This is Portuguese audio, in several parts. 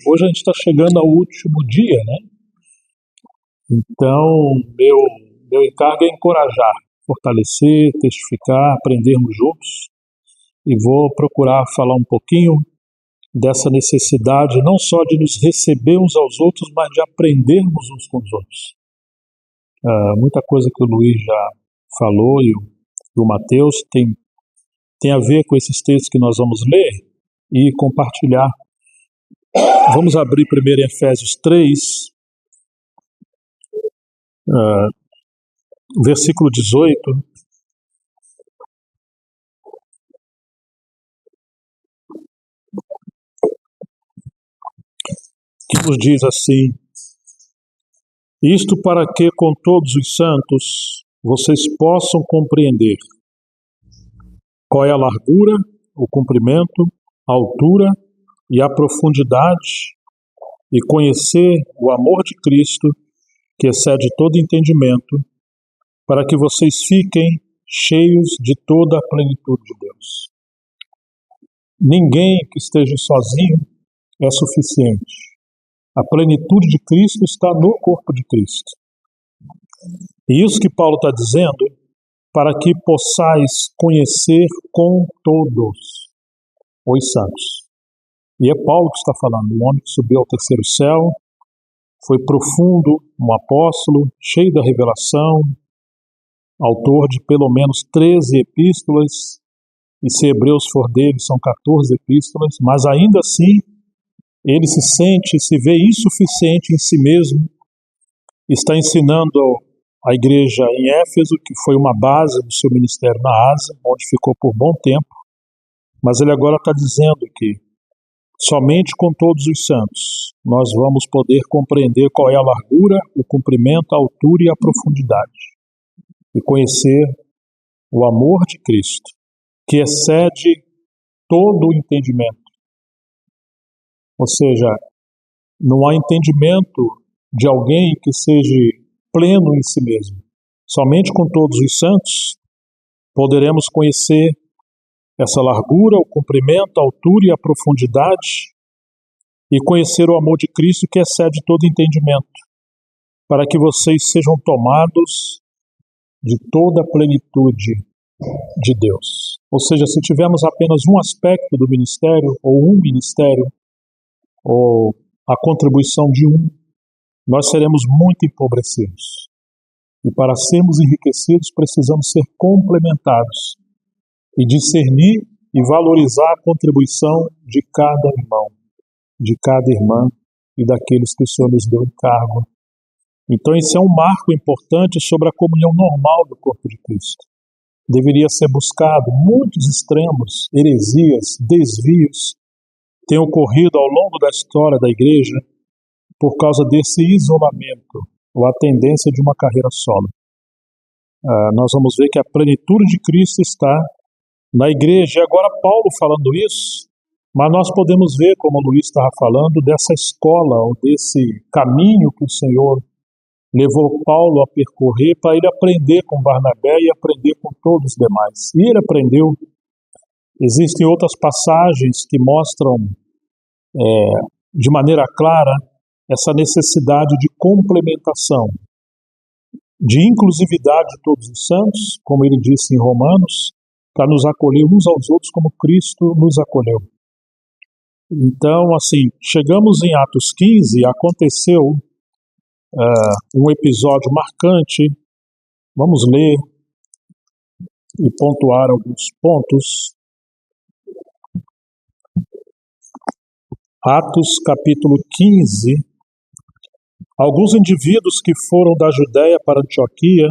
Hoje a gente está chegando ao último dia, né? Então, meu encargo é encorajar, fortalecer, testificar, aprendermos juntos. E vou procurar falar um pouquinho dessa necessidade, não só de nos receber uns aos outros, mas de aprendermos uns com os outros. Muita coisa que o Luiz já falou e o Mateus tem a ver com esses textos que nós vamos ler e compartilhar. Vamos abrir primeiro em Efésios 3, versículo 18. Que nos diz assim: isto para que com todos os santos vocês possam compreender qual é a largura, o comprimento, a altura e a profundidade, e conhecer o amor de Cristo, que excede todo entendimento, para que vocês fiquem cheios de toda a plenitude de Deus. Ninguém que esteja sozinho é suficiente. A plenitude de Cristo está no corpo de Cristo. E isso que Paulo está dizendo, para que possais conhecer com todos os santos. E é Paulo que está falando, um homem que subiu ao terceiro céu, foi profundo, um apóstolo, cheio da revelação, autor de pelo menos 13 epístolas, e se Hebreus for dele, são 14 epístolas, mas ainda assim, ele se sente, se vê insuficiente em si mesmo, está ensinando a igreja em Éfeso, que foi uma base do seu ministério na Ásia, onde ficou por bom tempo, mas ele agora está dizendo que somente com todos os santos nós vamos poder compreender qual é a largura, o comprimento, a altura e a profundidade, e conhecer o amor de Cristo, que excede todo o entendimento. Ou seja, não há entendimento de alguém que seja pleno em si mesmo. Somente com todos os santos poderemos conhecer essa largura, o comprimento, a altura e a profundidade, e conhecer o amor de Cristo que excede todo entendimento, para que vocês sejam tomados de toda a plenitude de Deus. Ou seja, se tivermos apenas um aspecto do ministério, ou um ministério, ou a contribuição de um, nós seremos muito empobrecidos. E para sermos enriquecidos, precisamos ser complementados e discernir e valorizar a contribuição de cada irmão, de cada irmã e daqueles que o Senhor nos deu encargo. Então esse é um marco importante sobre a comunhão normal do corpo de Cristo. Deveria ser buscado. Muitos extremos, heresias, desvios têm ocorrido ao longo da história da igreja por causa desse isolamento, ou a tendência de uma carreira solo. Nós vamos ver que a plenitude de Cristo está na igreja. E agora Paulo falando isso, mas nós podemos ver, como o Luiz estava falando, dessa escola, ou desse caminho que o Senhor levou Paulo a percorrer para ele aprender com Barnabé e aprender com todos os demais. E ele aprendeu. Existem outras passagens que mostram de maneira clara essa necessidade de complementação, de inclusividade de todos os santos, como ele disse em Romanos, para nos acolher uns aos outros como Cristo nos acolheu. Então, assim, chegamos em Atos 15, aconteceu um episódio marcante. Vamos ler e pontuar alguns pontos. Atos capítulo 15. Alguns indivíduos que foram da Judéia para Antioquia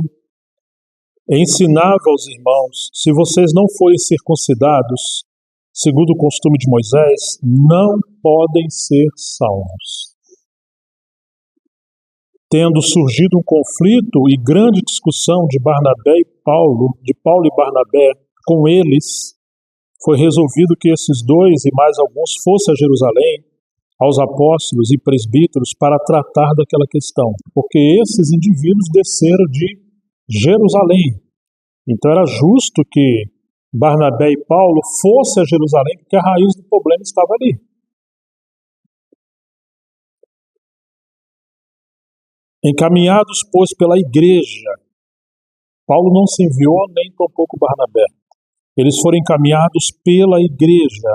ensinavam aos irmãos: se vocês não forem circuncidados, segundo o costume de Moisés, não podem ser salvos. Tendo surgido um conflito e grande discussão de Paulo e Barnabé com eles, foi resolvido que esses dois e mais alguns fossem a Jerusalém, aos apóstolos e presbíteros, para tratar daquela questão, porque esses indivíduos desceram de Jerusalém. Então era justo que Barnabé e Paulo fossem a Jerusalém, porque a raiz do problema estava ali. Encaminhados, pois, pela igreja. Paulo não se enviou, nem tampouco Barnabé. Eles foram encaminhados pela igreja,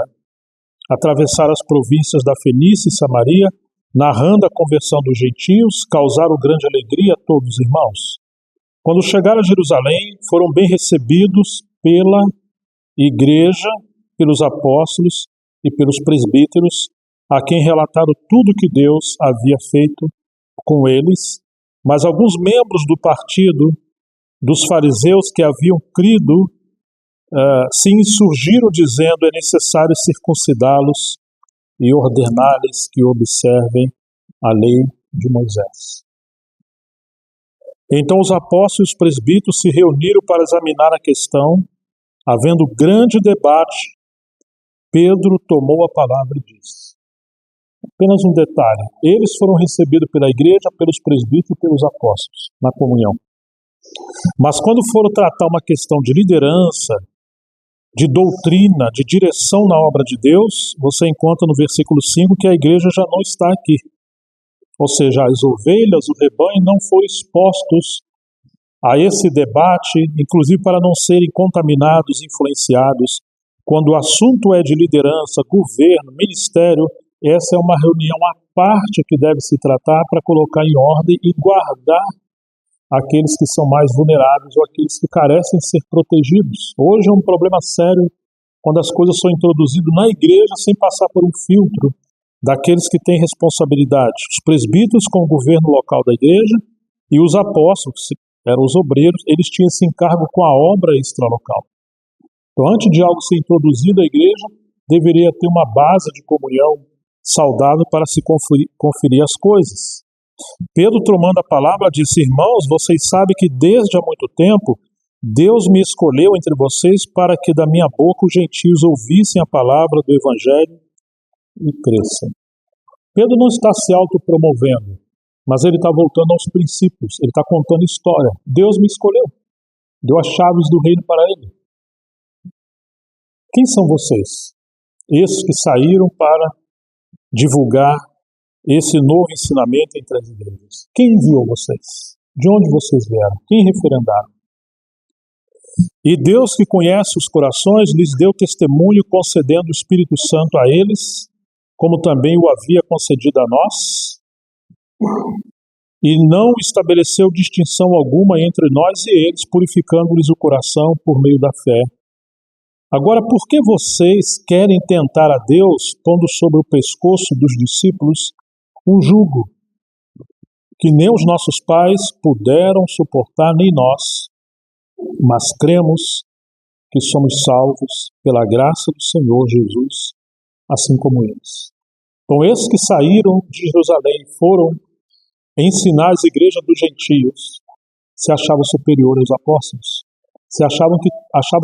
atravessaram as províncias da Fenícia e Samaria, narrando a conversão dos gentios, causaram grande alegria a todos os irmãos. Quando chegaram a Jerusalém, foram bem recebidos pela igreja, pelos apóstolos e pelos presbíteros, a quem relataram tudo que Deus havia feito com eles, mas alguns membros do partido dos fariseus que haviam crido se insurgiram dizendo: é necessário circuncidá-los e ordenar-lhes que observem a lei de Moisés. Então os apóstolos e os presbíteros se reuniram para examinar a questão. Havendo grande debate, Pedro tomou a palavra e disse. Apenas um detalhe: eles foram recebidos pela igreja, pelos presbíteros e pelos apóstolos, na comunhão. Mas quando foram tratar uma questão de liderança, de doutrina, de direção na obra de Deus, você encontra no versículo 5 que a igreja já não está aqui. Ou seja, as ovelhas, o rebanho não foram expostos a esse debate, inclusive para não serem contaminados, influenciados. Quando o assunto é de liderança, governo, ministério, essa é uma reunião à parte que deve se tratar para colocar em ordem e guardar aqueles que são mais vulneráveis ou aqueles que carecem ser protegidos. Hoje é um problema sério quando as coisas são introduzidas na igreja sem passar por um filtro daqueles que têm responsabilidade. Os presbíteros com o governo local da igreja e os apóstolos, que eram os obreiros, eles tinham esse encargo com a obra extralocal. Então, antes de algo ser introduzido à igreja, deveria ter uma base de comunhão saudável para se conferir as coisas. Pedro, tomando a palavra, disse: irmãos, vocês sabem que desde há muito tempo Deus me escolheu entre vocês para que da minha boca os gentios ouvissem a palavra do evangelho e cresçam. Pedro não está se autopromovendo, mas ele está voltando aos princípios, ele está contando história. Deus me escolheu, deu as chaves do reino para ele. Quem são vocês? Esses que saíram para divulgar esse novo ensinamento entre as igrejas. Quem enviou vocês? De onde vocês vieram? Quem referendaram? E Deus, que conhece os corações, lhes deu testemunho, concedendo o Espírito Santo a eles, como também o havia concedido a nós, e não estabeleceu distinção alguma entre nós e eles, purificando-lhes o coração por meio da fé. Agora, por que vocês querem tentar a Deus, pondo sobre o pescoço dos discípulos um jugo que nem os nossos pais puderam suportar, nem nós, mas cremos que somos salvos pela graça do Senhor Jesus, assim como eles. Então, esses que saíram de Jerusalém foram ensinar as igrejas dos gentios, se achavam superiores aos apóstolos, se achavam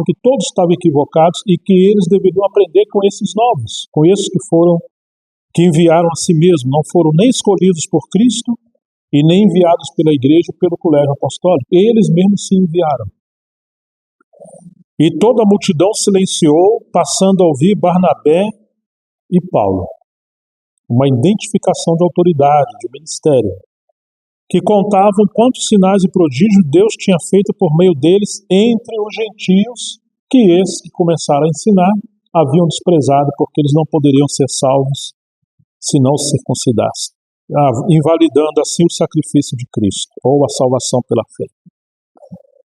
que todos estavam equivocados e que eles deveriam aprender com esses novos, com esses que enviaram a si mesmos, não foram nem escolhidos por Cristo e nem enviados pela igreja ou pelo colégio apostólico. Eles mesmos se enviaram. E toda a multidão silenciou, passando a ouvir Barnabé e Paulo. Uma identificação de autoridade, de ministério, que contavam quantos sinais e prodígios Deus tinha feito por meio deles entre os gentios, que esses que começaram a ensinar haviam desprezado, porque eles não poderiam ser salvos se não se circuncidassem, invalidando assim o sacrifício de Cristo, ou a salvação pela fé.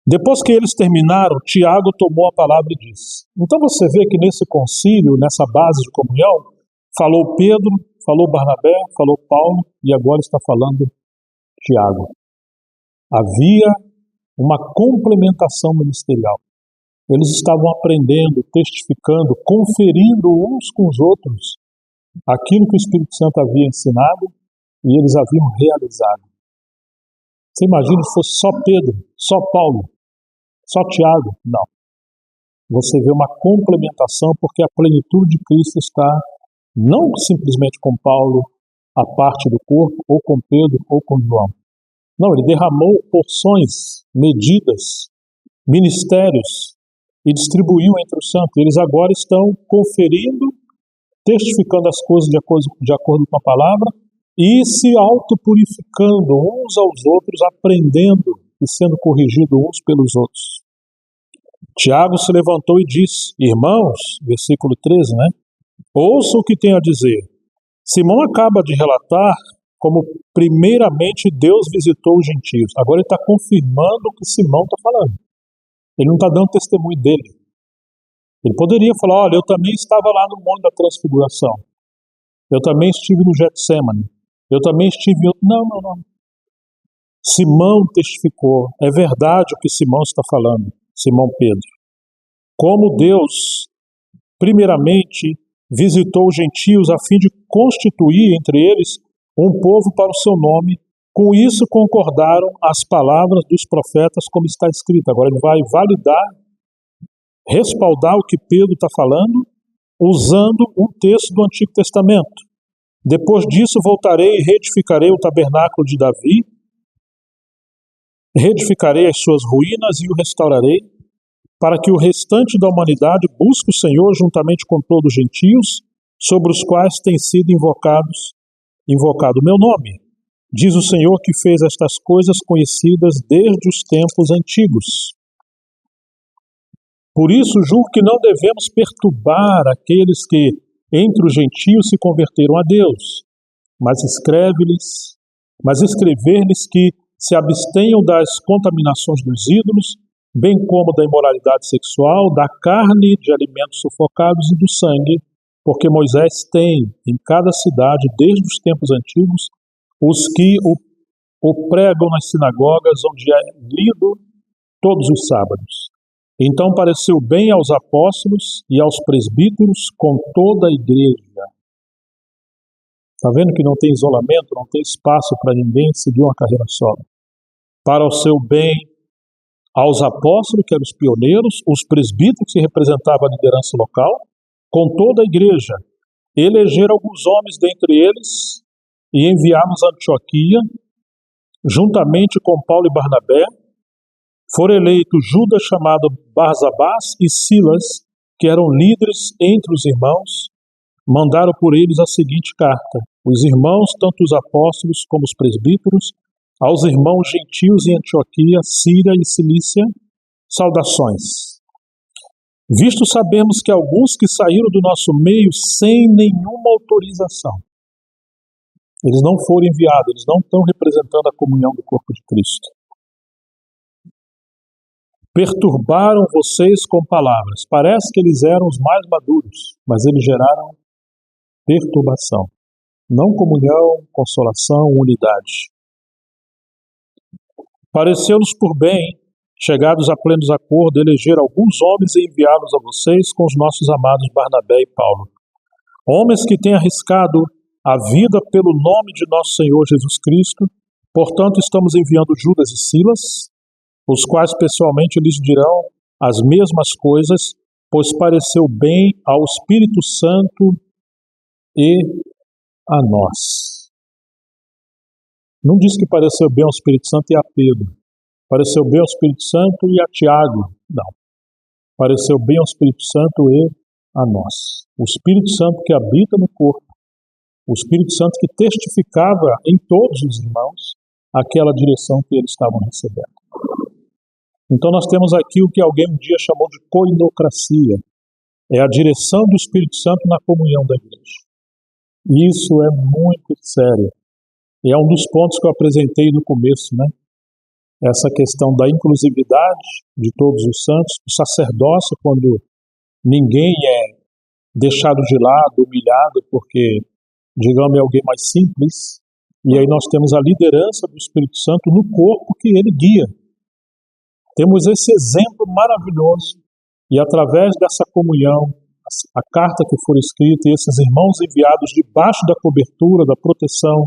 Depois que eles terminaram, Tiago tomou a palavra e disse. Então você vê que nesse concílio, nessa base de comunhão, falou Pedro, falou Barnabé, falou Paulo e agora está falando Tiago. Havia uma complementação ministerial. Eles estavam aprendendo, testificando, conferindo uns com os outros aquilo que o Espírito Santo havia ensinado e eles haviam realizado. Você imagina se fosse só Pedro, só Paulo, só Tiago? Não. Você vê uma complementação porque a plenitude de Cristo está não simplesmente com Paulo, a parte do corpo, ou com Pedro, ou com João. Não, ele derramou porções, medidas, ministérios e distribuiu entre os santos. Eles agora estão conferindo, testificando as coisas de acordo com a palavra e se autopurificando uns aos outros, aprendendo e sendo corrigidos uns pelos outros. Tiago se levantou e disse: irmãos, versículo 13, né? Ouça o que tem a dizer. Simão acaba de relatar como primeiramente Deus visitou os gentios. Agora ele está confirmando o que Simão está falando. Ele não está dando testemunho dele. Ele poderia falar: olha, eu também estava lá no Monte da Transfiguração. Eu também estive no Getsemane. Eu também estive... Não. Simão testificou. É verdade o que Simão está falando, Simão Pedro. Como Deus, primeiramente, visitou os gentios a fim de constituir entre eles um povo para o seu nome. Com isso concordaram as palavras dos profetas, como está escrito. Agora ele vai validar, respaldar o que Pedro está falando, usando um texto do Antigo Testamento. Depois disso voltarei e reedificarei o tabernáculo de Davi, reedificarei as suas ruínas e o restaurarei, para que o restante da humanidade busque o Senhor juntamente com todos os gentios, sobre os quais tem sido invocado o meu nome. Diz o Senhor que fez estas coisas conhecidas desde os tempos antigos. Por isso julgo que não devemos perturbar aqueles que entre os gentios se converteram a Deus, mas escrever-lhes que se abstenham das contaminações dos ídolos, bem como da imoralidade sexual, da carne, de alimentos sufocados e do sangue, porque Moisés tem em cada cidade, desde os tempos antigos, os que o pregam nas sinagogas, onde é lido todos os sábados. Então pareceu bem aos apóstolos e aos presbíteros com toda a igreja. Está vendo que não tem isolamento, não tem espaço para ninguém seguir uma carreira solo. Para o seu bem aos apóstolos, que eram os pioneiros, os presbíteros, que representavam a liderança local, com toda a igreja, eleger alguns homens dentre eles e enviá-los a Antioquia, juntamente com Paulo e Barnabé. Foram eleitos Judas, chamado Barsabás, e Silas, que eram líderes entre os irmãos. Mandaram por eles a seguinte carta: os irmãos, tanto os apóstolos como os presbíteros, aos irmãos gentios em Antioquia, Síria e Cilícia, saudações. Visto sabemos que alguns que saíram do nosso meio sem nenhuma autorização, eles não foram enviados, eles não estão representando a comunhão do corpo de Cristo. Perturbaram vocês com palavras. Parece que eles eram os mais maduros, mas eles geraram perturbação. Não comunhão, consolação, unidade. Pareceu-nos por bem, chegados a plenos acordos, eleger alguns homens e enviá-los a vocês com os nossos amados Barnabé e Paulo. Homens que têm arriscado a vida pelo nome de nosso Senhor Jesus Cristo. Portanto, estamos enviando Judas e Silas, os quais pessoalmente lhes dirão as mesmas coisas, pois pareceu bem ao Espírito Santo e a nós. Não diz que pareceu bem ao Espírito Santo e a Pedro. Pareceu bem ao Espírito Santo e a Tiago. Não. Pareceu bem ao Espírito Santo e a nós. O Espírito Santo que habita no corpo. O Espírito Santo que testificava em todos os irmãos aquela direção que eles estavam recebendo. Então nós temos aqui o que alguém um dia chamou de coinocracia. É a direção do Espírito Santo na comunhão da igreja. E isso é muito sério. E é um dos pontos que eu apresentei no começo, né? Essa questão da inclusividade de todos os santos, o sacerdócio, quando ninguém é deixado de lado, humilhado, porque, digamos, é alguém mais simples, e aí nós temos a liderança do Espírito Santo no corpo que ele guia. Temos esse exemplo maravilhoso, e através dessa comunhão, a carta que for escrita, e esses irmãos enviados debaixo da cobertura, da proteção,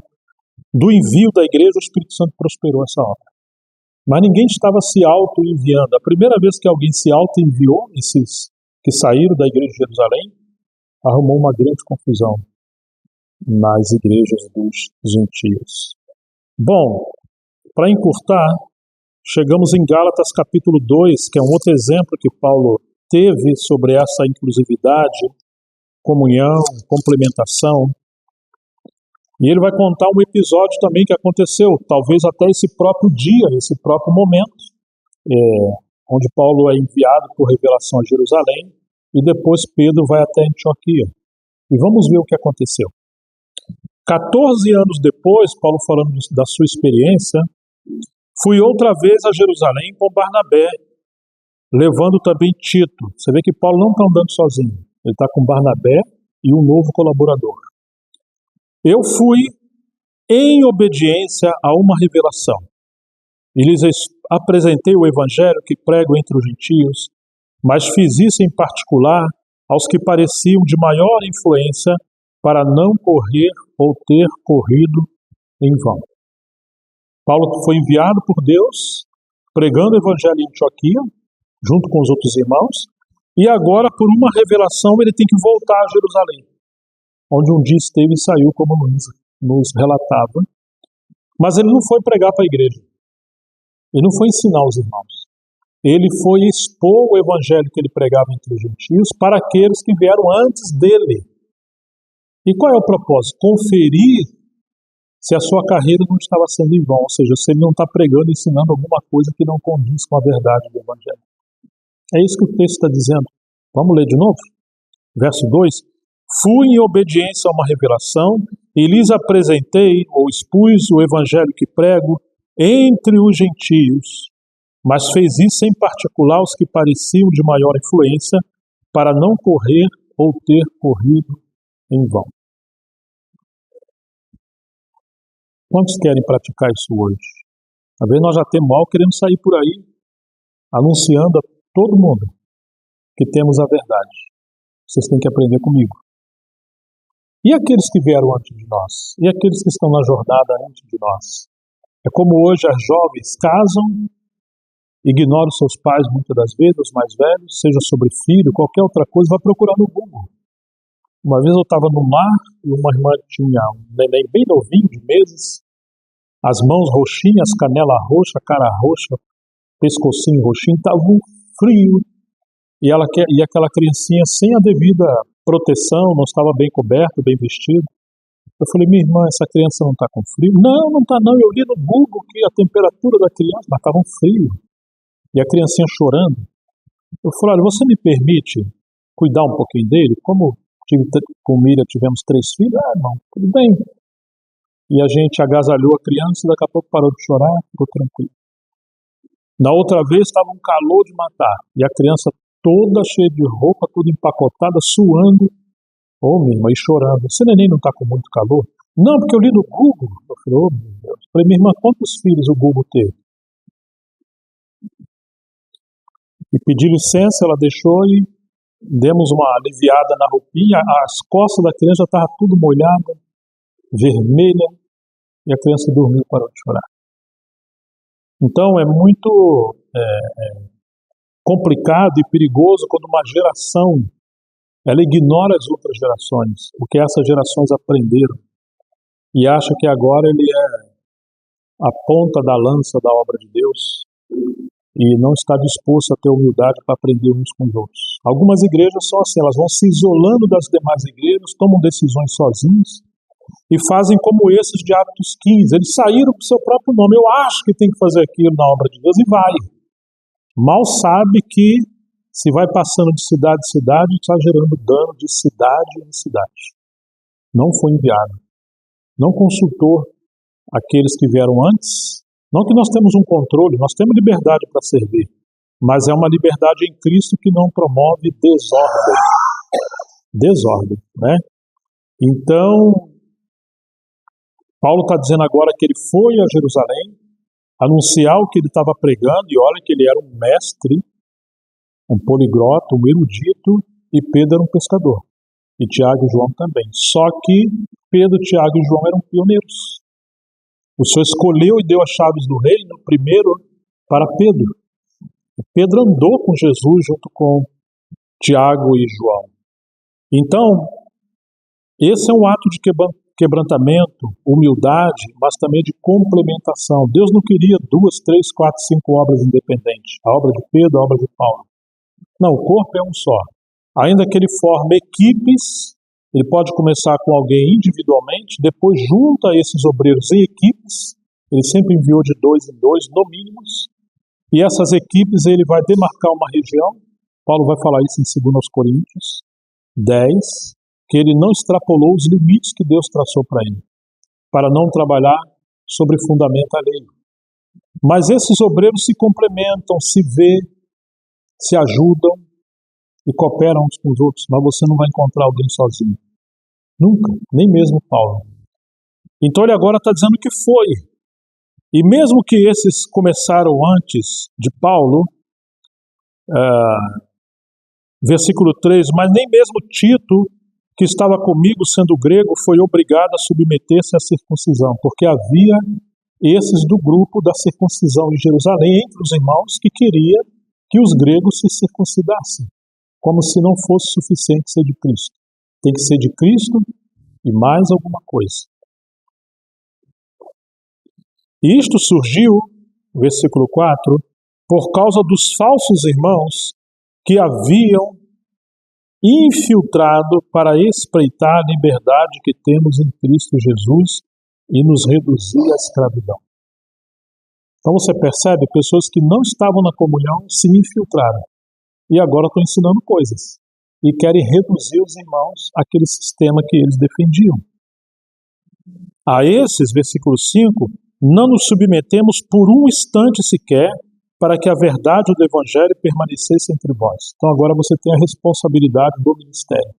do envio da igreja, o Espírito Santo prosperou essa obra. Mas ninguém estava se auto-enviando. A primeira vez que alguém se auto-enviou, esses que saíram da igreja de Jerusalém, arrumou uma grande confusão nas igrejas dos gentios. Bom, para encurtar, chegamos em Gálatas capítulo 2, que é um outro exemplo que Paulo teve sobre essa inclusividade, comunhão, complementação. E ele vai contar um episódio também que aconteceu, talvez até esse próprio dia, esse próprio momento, onde Paulo é enviado por revelação a Jerusalém, e depois Pedro vai até Antioquia. E vamos ver o que aconteceu. 14 anos depois, Paulo falando da sua experiência, fui outra vez a Jerusalém com Barnabé, levando também Tito. Você vê que Paulo não está andando sozinho, ele está com Barnabé e um novo colaborador. Eu fui em obediência a uma revelação, e lhes apresentei o evangelho que prego entre os gentios, mas fiz isso em particular aos que pareciam de maior influência, para não correr ou ter corrido em vão. Paulo foi enviado por Deus, pregando o evangelho em Antioquia, junto com os outros irmãos, e agora, por uma revelação, ele tem que voltar a Jerusalém, onde um dia esteve e saiu, como nos relatava. Mas ele não foi pregar para a igreja, ele não foi ensinar os irmãos, ele foi expor o evangelho que ele pregava entre os gentios para aqueles que vieram antes dele. E qual é o propósito? Conferir se a sua carreira não estava sendo em vão, ou seja, se ele não está pregando e ensinando alguma coisa que não condiz com a verdade do evangelho. É isso que o texto está dizendo. Vamos ler de novo? Verso 2. Fui em obediência a uma revelação e lhes apresentei ou expus o evangelho que prego entre os gentios, mas fez isso em particular aos que pareciam de maior influência, para não correr ou ter corrido em vão. Quantos querem praticar isso hoje? Às vezes nós já temos mal querendo sair por aí, anunciando a todo mundo que temos a verdade. Vocês têm que aprender comigo. E aqueles que vieram antes de nós? E aqueles que estão na jornada antes de nós? É como hoje as jovens casam, ignoram seus pais muitas das vezes, os mais velhos, seja sobre filho, qualquer outra coisa, vai procurar no Google. Uma vez eu estava num lar e uma irmã tinha um neném bem novinho, de meses, as mãos roxinhas, canela roxa, cara roxa, pescocinho roxinho, estava um frio. E aquela criancinha sem a devida proteção, não estava bem coberto, bem vestido. Eu falei, minha irmã, essa criança não está com frio? Não, não está não. Eu li no Google que a temperatura da criança, mas estava um frio. E a criancinha chorando. Eu falei, olha, você me permite cuidar um pouquinho dele? Como com Miriam tivemos 3 filhos, não, tudo bem. E a gente agasalhou a criança e daqui a pouco parou de chorar, ficou tranquilo. Na outra vez estava um calor de matar, e a criança toda cheia de roupa, toda empacotada, suando, minha irmã, e chorando. Esse neném não está com muito calor? Não, porque eu li no Google. Eu falei, meu Deus. Eu falei, minha irmã, quantos filhos o Google teve? E pedi licença, ela deixou e demos uma aliviada na roupinha, as costas da criança já estavam tudo molhada, vermelha, e a criança dormiu e parou de chorar. Então é muito complicado e perigoso quando uma geração ela ignora as outras gerações, o que essas gerações aprenderam, e acha que agora ele é a ponta da lança da obra de Deus, e não está disposto a ter humildade para aprender uns com os outros. Algumas igrejas são assim, elas vão se isolando das demais igrejas, tomam decisões sozinhas e fazem como esses de Atos 15. Eles saíram com o seu próprio nome. Eu acho que tem que fazer aquilo na obra de Deus e vai. Mal sabe que se vai passando de cidade em cidade, está gerando dano de cidade em cidade. Não foi enviado. Não consultou aqueles que vieram antes. Não que nós temos um controle, nós temos liberdade para servir, mas é uma liberdade em Cristo que não promove desordem. Desordem, né? Então, Paulo está dizendo agora que ele foi a Jerusalém anunciar o que ele estava pregando, e olha que ele era um mestre, um poliglota, um erudito, e Pedro era um pescador, e Tiago e João também. Só que Pedro, Tiago e João eram pioneiros. O Senhor escolheu e deu as chaves do reino primeiro para Pedro. Pedro andou com Jesus junto com Tiago e João. Então, esse é um ato de quebrantamento, humildade, mas também de complementação. Deus não queria 2, 3, 4, 5 obras independentes. A obra de Pedro, a obra de Paulo. Não, o corpo é um só. Ainda que ele forme equipes Ele pode começar com alguém individualmente, depois junta esses obreiros em equipes. Ele sempre enviou de 2 em 2, no mínimo. E essas equipes ele vai demarcar uma região. Paulo vai falar isso em 2 Coríntios 10, que ele não extrapolou os limites que Deus traçou para ele, para não trabalhar sobre fundamento alheio. Mas esses obreiros se complementam, se vê, se ajudam e cooperam uns com os outros. Mas você não vai encontrar alguém sozinho. Nunca, nem mesmo Paulo. Então ele agora está dizendo que foi. E mesmo que esses começaram antes de Paulo, versículo 3, mas nem mesmo Tito, que estava comigo sendo grego, foi obrigado a submeter-se à circuncisão, porque havia esses do grupo da circuncisão em Jerusalém, entre os irmãos, que queria que os gregos se circuncidassem, como se não fosse suficiente ser de Cristo. Tem que ser de Cristo e mais alguma coisa. E isto surgiu, versículo 4, por causa dos falsos irmãos que haviam infiltrado para espreitar a liberdade que temos em Cristo Jesus e nos reduzir à escravidão. Então você percebe, pessoas que não estavam na comunhão se infiltraram e agora estão ensinando coisas e querem reduzir os irmãos àquele sistema que eles defendiam. A esses, versículo 5, não nos submetemos por um instante sequer para que a verdade do Evangelho permanecesse entre vós. Então agora você tem a responsabilidade do ministério.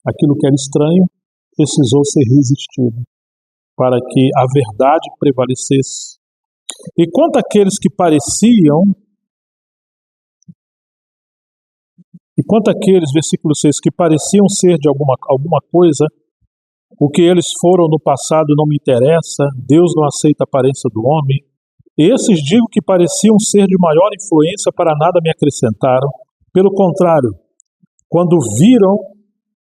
Aquilo que era estranho precisou ser resistido para que a verdade prevalecesse. E quanto àqueles que pareciam, versículo 6, que pareciam ser de alguma coisa, o que eles foram no passado não me interessa, Deus não aceita a aparência do homem. Esses digo que pareciam ser de maior influência, para nada me acrescentaram. Pelo contrário, quando viram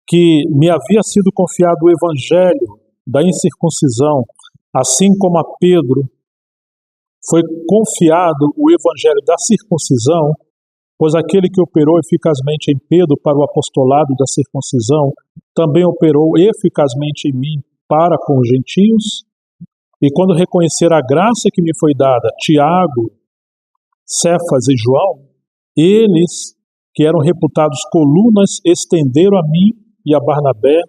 que me havia sido confiado o evangelho da incircuncisão, assim como a Pedro foi confiado o evangelho da circuncisão, pois aquele que operou eficazmente em Pedro para o apostolado da circuncisão, também operou eficazmente em mim para com os gentios. E quando reconhecer a graça que me foi dada, Tiago, Cefas e João, eles, que eram reputados colunas, estenderam a mim e a Barnabé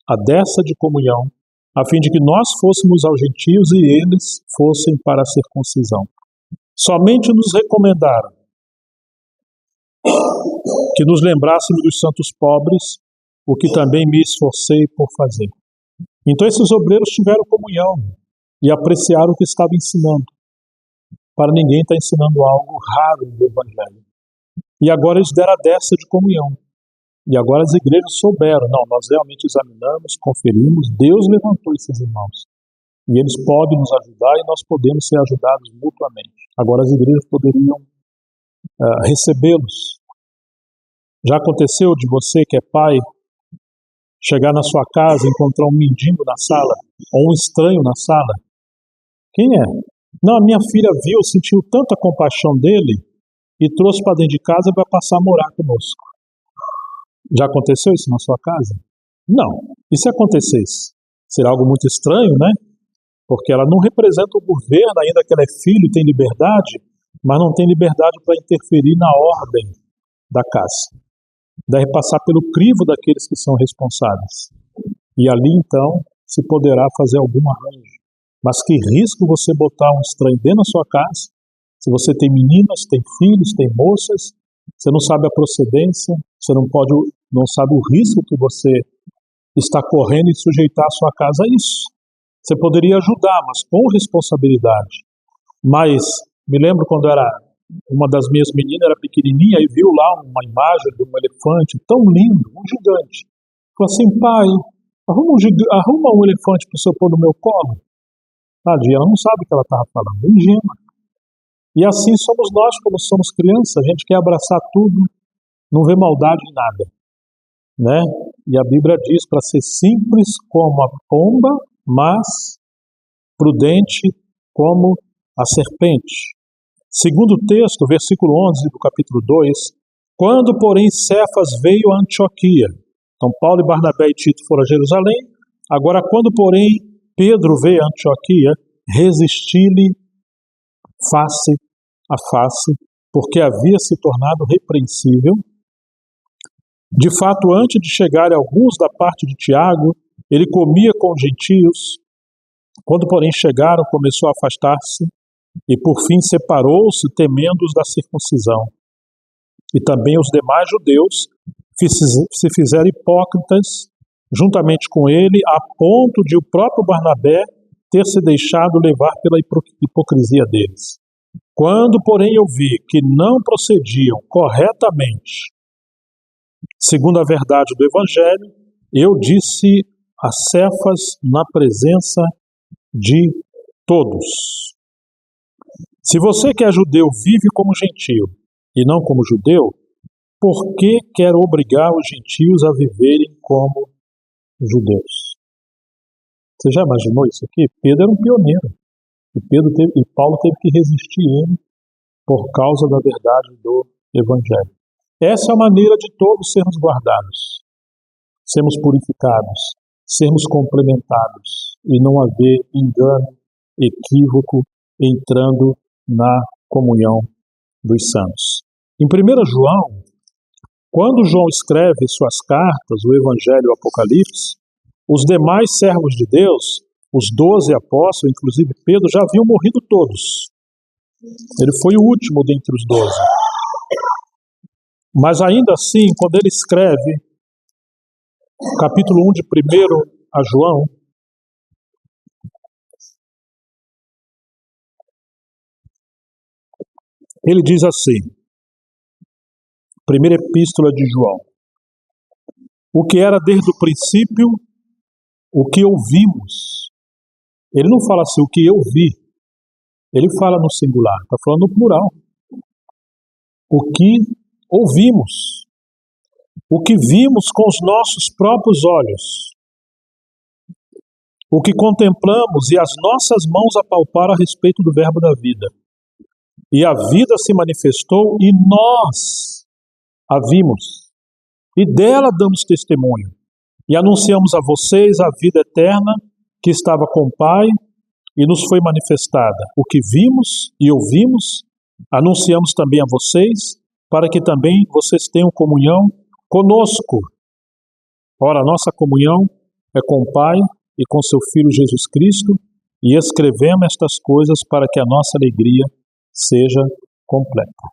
a dessa de comunhão, a fim de que nós fôssemos aos gentios e eles fossem para a circuncisão. Somente nos recomendaram que nos lembrássemos dos santos pobres, o que também me esforcei por fazer. Então esses obreiros tiveram comunhão e apreciaram o que estava ensinando. Para ninguém estar ensinando algo raro do Evangelho. E agora eles deram a dessa de comunhão. E agora as igrejas souberam, não, nós realmente examinamos, conferimos, Deus levantou esses irmãos. E eles podem nos ajudar e nós podemos ser ajudados mutuamente. Agora as igrejas poderiam recebê-los. Já aconteceu de você que é pai, chegar na sua casa e encontrar um mendigo na sala, ou um estranho na sala? Quem é? Não, a minha filha viu, sentiu tanta compaixão dele e trouxe para dentro de casa e vai passar a morar conosco. Já aconteceu isso na sua casa? Não. E se acontecesse? Será algo muito estranho, né? Porque ela não representa o governo, ainda que ela é filha e tem liberdade, mas não tem liberdade para interferir na ordem da casa. Deve passar pelo crivo daqueles que são responsáveis. E ali, então, se poderá fazer algum arranjo. Mas que risco você botar um estranho dentro da sua casa, se você tem meninas, tem filhos, tem moças, você não sabe a procedência, você não sabe o risco que você está correndo em sujeitar a sua casa a isso. Você poderia ajudar, mas com responsabilidade. Mas me lembro quando uma das minhas meninas era pequenininha e viu lá uma imagem de um elefante tão lindo, um gigante. Falou assim, pai, arruma um elefante para o senhor pôr no meu colo. Tadinha, ela não sabe o que ela estava falando, ingênua. E assim somos nós, como somos crianças, a gente quer abraçar tudo, não vê maldade em nada, né? E a Bíblia diz para ser simples como a pomba, mas prudente como a serpente. Segundo o texto, versículo 11 do capítulo 2, quando, porém, Cefas veio a Antioquia, Então Paulo e Barnabé e Tito foram a Jerusalém. Agora, quando, porém, Pedro veio a Antioquia, resisti-lhe face a face, porque havia se tornado repreensível. De fato, antes de chegarem alguns da parte de Tiago, ele comia com os gentios. Quando, porém, chegaram, começou a afastar-se e, por fim, separou-se, temendo os da circuncisão. E também os demais judeus se fizeram hipócritas juntamente com ele, a ponto de o próprio Barnabé ter se deixado levar pela hipocrisia deles. Quando, porém, eu vi que não procediam corretamente segundo a verdade do Evangelho, eu disse a Cefas na presença de todos: se você que é judeu vive como gentio e não como judeu, por que quer obrigar os gentios a viverem como judeus? Você já imaginou isso aqui? Pedro era um pioneiro. E Paulo teve que resistir a ele por causa da verdade do Evangelho. Essa é a maneira de todos sermos guardados, sermos purificados, sermos complementados e não haver engano, equívoco entrando na comunhão dos santos. Em 1 João, quando João escreve suas cartas, o Evangelho e o Apocalipse, os demais servos de Deus, os 12 apóstolos, inclusive Pedro, já haviam morrido todos. Ele foi o último dentre os 12. Mas ainda assim, quando ele escreve, capítulo 1 de 1 a João, ele diz assim, primeira epístola de João: o que era desde o princípio, o que ouvimos. Ele não fala assim, o que eu vi. Ele fala no singular, está falando no plural. O que ouvimos, o que vimos com os nossos próprios olhos, o que contemplamos e as nossas mãos apalparam a respeito do verbo da vida. E a vida se manifestou e nós a vimos, e dela damos testemunho, e anunciamos a vocês a vida eterna que estava com o Pai e nos foi manifestada. O que vimos e ouvimos, anunciamos também a vocês, para que também vocês tenham comunhão conosco. Ora, a nossa comunhão é com o Pai e com seu Filho Jesus Cristo, e escrevemos estas coisas para que a nossa alegria seja completa.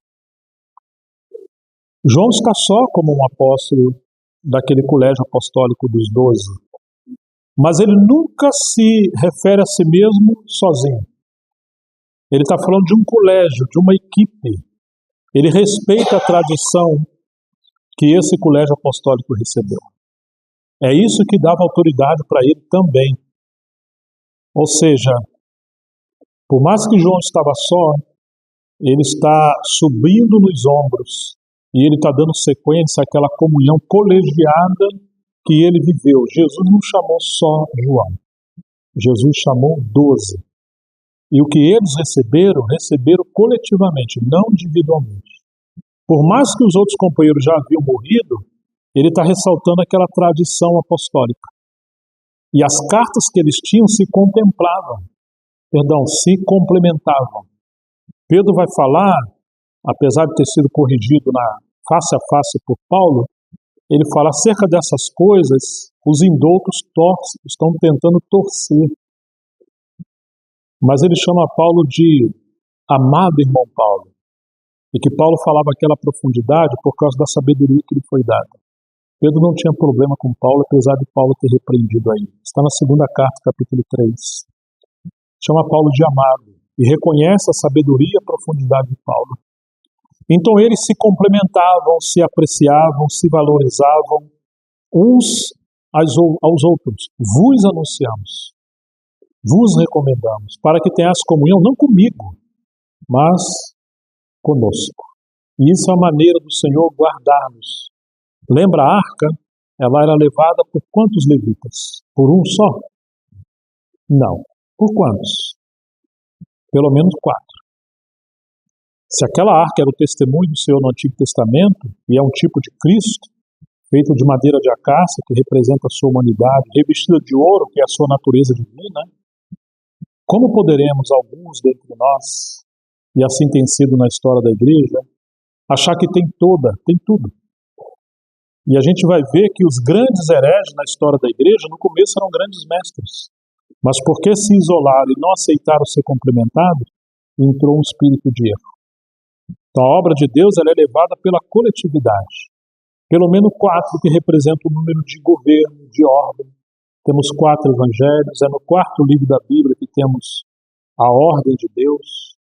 João está só como um apóstolo daquele colégio apostólico dos 12, mas ele nunca se refere a si mesmo sozinho. Ele está falando de um colégio, de uma equipe. Ele respeita a tradição que esse colégio apostólico recebeu. É isso que dava autoridade para ele também. Ou seja, por mais que João estava só, ele está subindo nos ombros e ele está dando sequência àquela comunhão colegiada que ele viveu. Jesus não chamou só João. Jesus chamou 12. E o que eles receberam coletivamente, não individualmente. Por mais que os outros companheiros já haviam morrido, ele está ressaltando aquela tradição apostólica. E as cartas que eles tinham se complementavam. Pedro vai falar, apesar de ter sido corrigido face a face por Paulo, ele fala acerca dessas coisas, os indoutos estão tentando torcer. Mas ele chama Paulo de amado irmão Paulo. E que Paulo falava aquela profundidade por causa da sabedoria que lhe foi dada. Pedro não tinha problema com Paulo, apesar de Paulo ter repreendido aí. Está na segunda carta, capítulo 3. Chama Paulo de amado e reconhece a sabedoria e a profundidade de Paulo. Então eles se complementavam, se apreciavam, se valorizavam uns aos outros. Vos anunciamos, vos recomendamos, para que tenhas comunhão, não comigo, mas conosco. E isso é a maneira do Senhor guardar-nos. Lembra a arca? Ela era levada por quantos levitas? Por um só? Não. Por quantos? Pelo menos 4. Se aquela arca era o testemunho do Senhor no Antigo Testamento, e é um tipo de Cristo, feita de madeira de acácia, que representa a sua humanidade, revestida de ouro, que é a sua natureza divina, como poderemos alguns dentre nós, e assim tem sido na história da igreja, achar que tem tudo. E a gente vai ver que os grandes hereges na história da igreja, no começo eram grandes mestres, mas porque se isolaram e não aceitaram ser complementados, entrou um espírito de erro. Então a obra de Deus ela é levada pela coletividade. Pelo menos 4 que representam o número de governo, de ordem. Temos 4 evangelhos, é no 4º livro da Bíblia que temos a ordem de Deus,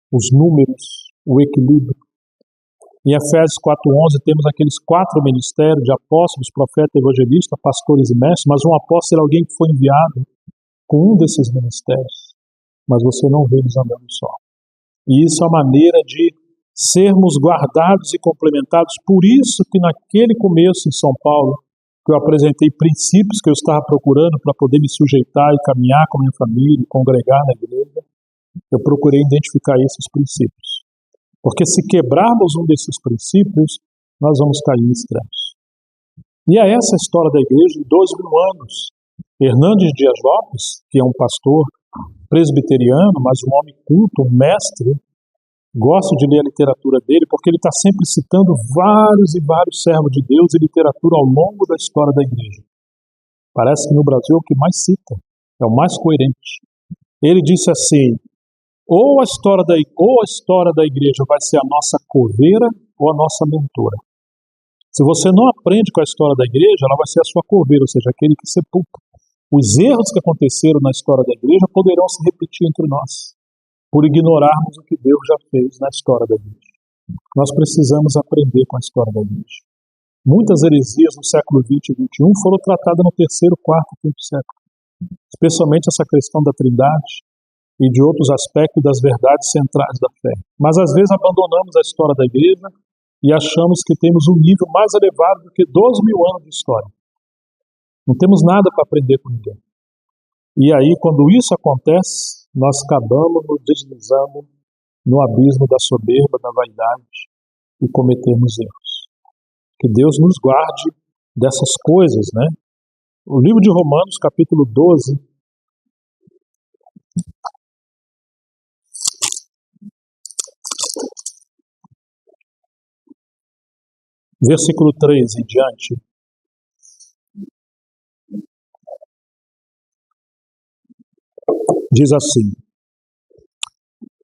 os números, o equilíbrio. Em Efésios 4:11 temos aqueles 4 ministérios de apóstolos, profeta, evangelista, pastores e mestres, mas um apóstolo é alguém que foi enviado com um desses ministérios, mas você não vê eles andando só. E isso é a maneira de sermos guardados e complementados. Por isso que naquele começo em São Paulo, que eu apresentei princípios que eu estava procurando para poder me sujeitar e caminhar com a minha família, e congregar na igreja, eu procurei identificar esses princípios. Porque se quebrarmos um desses princípios, nós vamos cair em extremos. E é essa a história da igreja de 12.000 anos. Hernandes Dias Lopes, que é um pastor presbiteriano, mas um homem culto, um mestre, gosto de ler a literatura dele porque ele está sempre citando vários e vários servos de Deus e literatura ao longo da história da igreja. Parece que no Brasil é o que mais cita, é o mais coerente. Ele disse assim, ou a história da igreja vai ser a nossa coveira ou a nossa mentora. Se você não aprende com a história da igreja, ela vai ser a sua coveira, ou seja, aquele que sepulta. Os erros que aconteceram na história da igreja poderão se repetir entre nós, por ignorarmos o que Deus já fez na história da igreja. Nós precisamos aprender com a história da igreja. Muitas heresias no século XX e XXI foram tratadas no 3º, 4º, 5º século. Especialmente essa questão da Trindade e de outros aspectos das verdades centrais da fé. Mas às vezes abandonamos a história da igreja e achamos que temos um nível mais elevado do que 12.000 anos de história. Não temos nada para aprender com ninguém. E aí, quando isso acontece, nós acabamos nos deslizando no abismo da soberba, da vaidade e cometemos erros. Que Deus nos guarde dessas coisas, né? O livro de Romanos, capítulo 12, versículo 3 em diante, diz assim,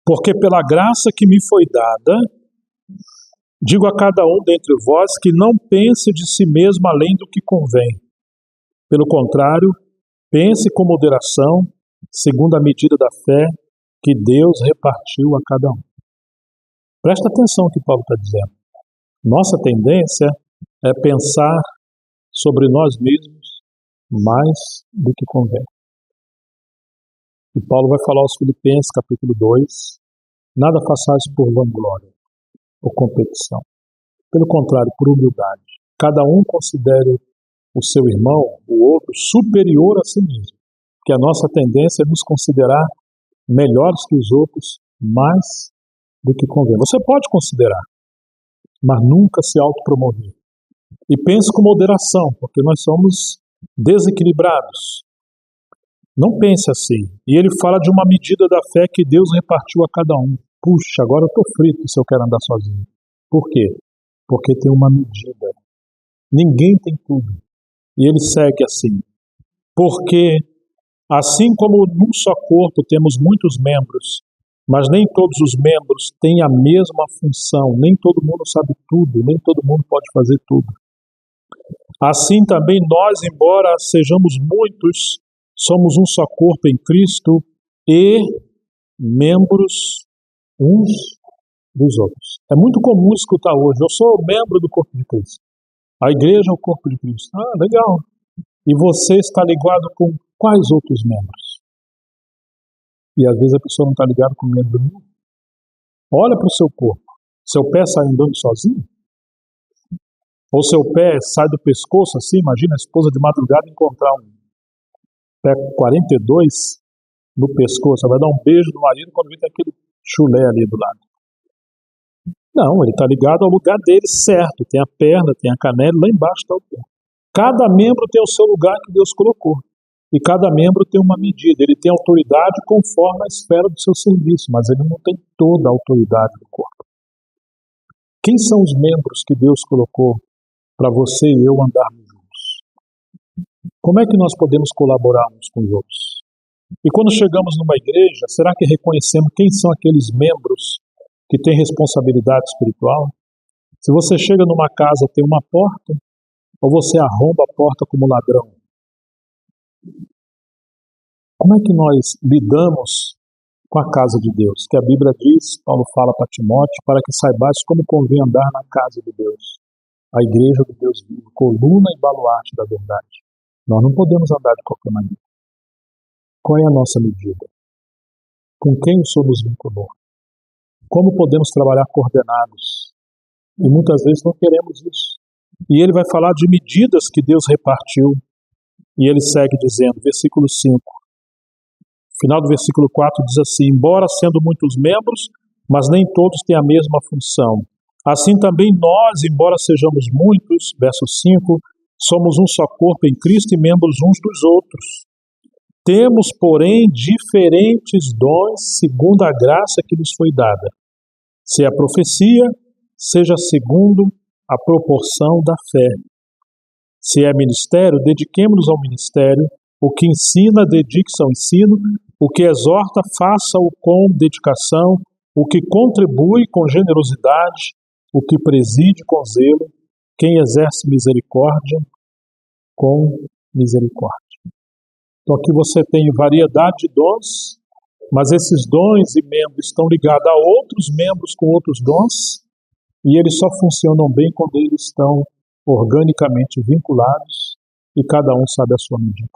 porque pela graça que me foi dada, digo a cada um dentre vós que não pense de si mesmo além do que convém. Pelo contrário, pense com moderação, segundo a medida da fé que Deus repartiu a cada um. Presta atenção no que Paulo está dizendo. Nossa tendência é pensar sobre nós mesmos mais do que convém. E Paulo vai falar aos Filipenses, capítulo 2, nada façais por vanglória ou competição. Pelo contrário, por humildade. Cada um considere o seu irmão, o outro, superior a si mesmo. Porque a nossa tendência é nos considerar melhores que os outros, mais do que convém. Você pode considerar, mas nunca se autopromover. E pense com moderação, porque nós somos desequilibrados. Não pense assim. E ele fala de uma medida da fé que Deus repartiu a cada um. Puxa, agora eu estou frito se eu quero andar sozinho. Por quê? Porque tem uma medida. Ninguém tem tudo. E ele segue assim. Porque, assim como num só corpo temos muitos membros, mas nem todos os membros têm a mesma função, nem todo mundo sabe tudo, nem todo mundo pode fazer tudo. Assim também nós, embora sejamos muitos, somos um só corpo em Cristo e membros uns dos outros. É muito comum escutar hoje, eu sou membro do corpo de Cristo. A igreja é o corpo de Cristo. Ah, legal. E você está ligado com quais outros membros? E às vezes a pessoa não está ligada com membro nenhum. Olha para o seu corpo. Seu pé sai andando sozinho? Ou seu pé sai do pescoço assim? Imagina a esposa de madrugada encontrar um pé 42 no pescoço. Ela vai dar um beijo no marido quando vem aquele chulé ali do lado. Não, ele está ligado ao lugar dele certo. Tem a perna, tem a canela, lá embaixo está o pé. Cada membro tem o seu lugar que Deus colocou. E cada membro tem uma medida. Ele tem autoridade conforme a esfera do seu serviço, mas ele não tem toda a autoridade do corpo. Quem são os membros que Deus colocou para você e eu andarmos juntos? Como é que nós podemos colaborar uns com os outros? E quando chegamos numa igreja, será que reconhecemos quem são aqueles membros que têm responsabilidade espiritual? Se você chega numa casa, tem uma porta, ou você arromba a porta como ladrão? Como é que nós lidamos com a casa de Deus? Que a Bíblia diz, Paulo fala para Timóteo, para que saibais como convém andar na casa de Deus. A igreja do Deus vivo, coluna e baluarte da verdade. Nós não podemos andar de qualquer maneira. Qual é a nossa medida? Com quem o Senhor nos vinculou? Como podemos trabalhar coordenados? E muitas vezes não queremos isso. E ele vai falar de medidas que Deus repartiu. E ele segue dizendo, versículo 5. Final do versículo 4 diz assim, embora sendo muitos membros, mas nem todos têm a mesma função. Assim também nós, embora sejamos muitos, verso 5, somos um só corpo em Cristo e membros uns dos outros. Temos, porém, diferentes dons segundo a graça que nos foi dada. Se a profecia, seja segundo a proporção da fé. Se é ministério, dediquemo-nos ao ministério. O que ensina, dedique-se ao ensino. O que exorta, faça-o com dedicação. O que contribui com generosidade. O que preside com zelo. Quem exerce misericórdia, com misericórdia. Então aqui você tem variedade de dons, mas esses dons e membros estão ligados a outros membros com outros dons, e eles só funcionam bem quando eles estão organicamente vinculados e cada um sabe a sua medida.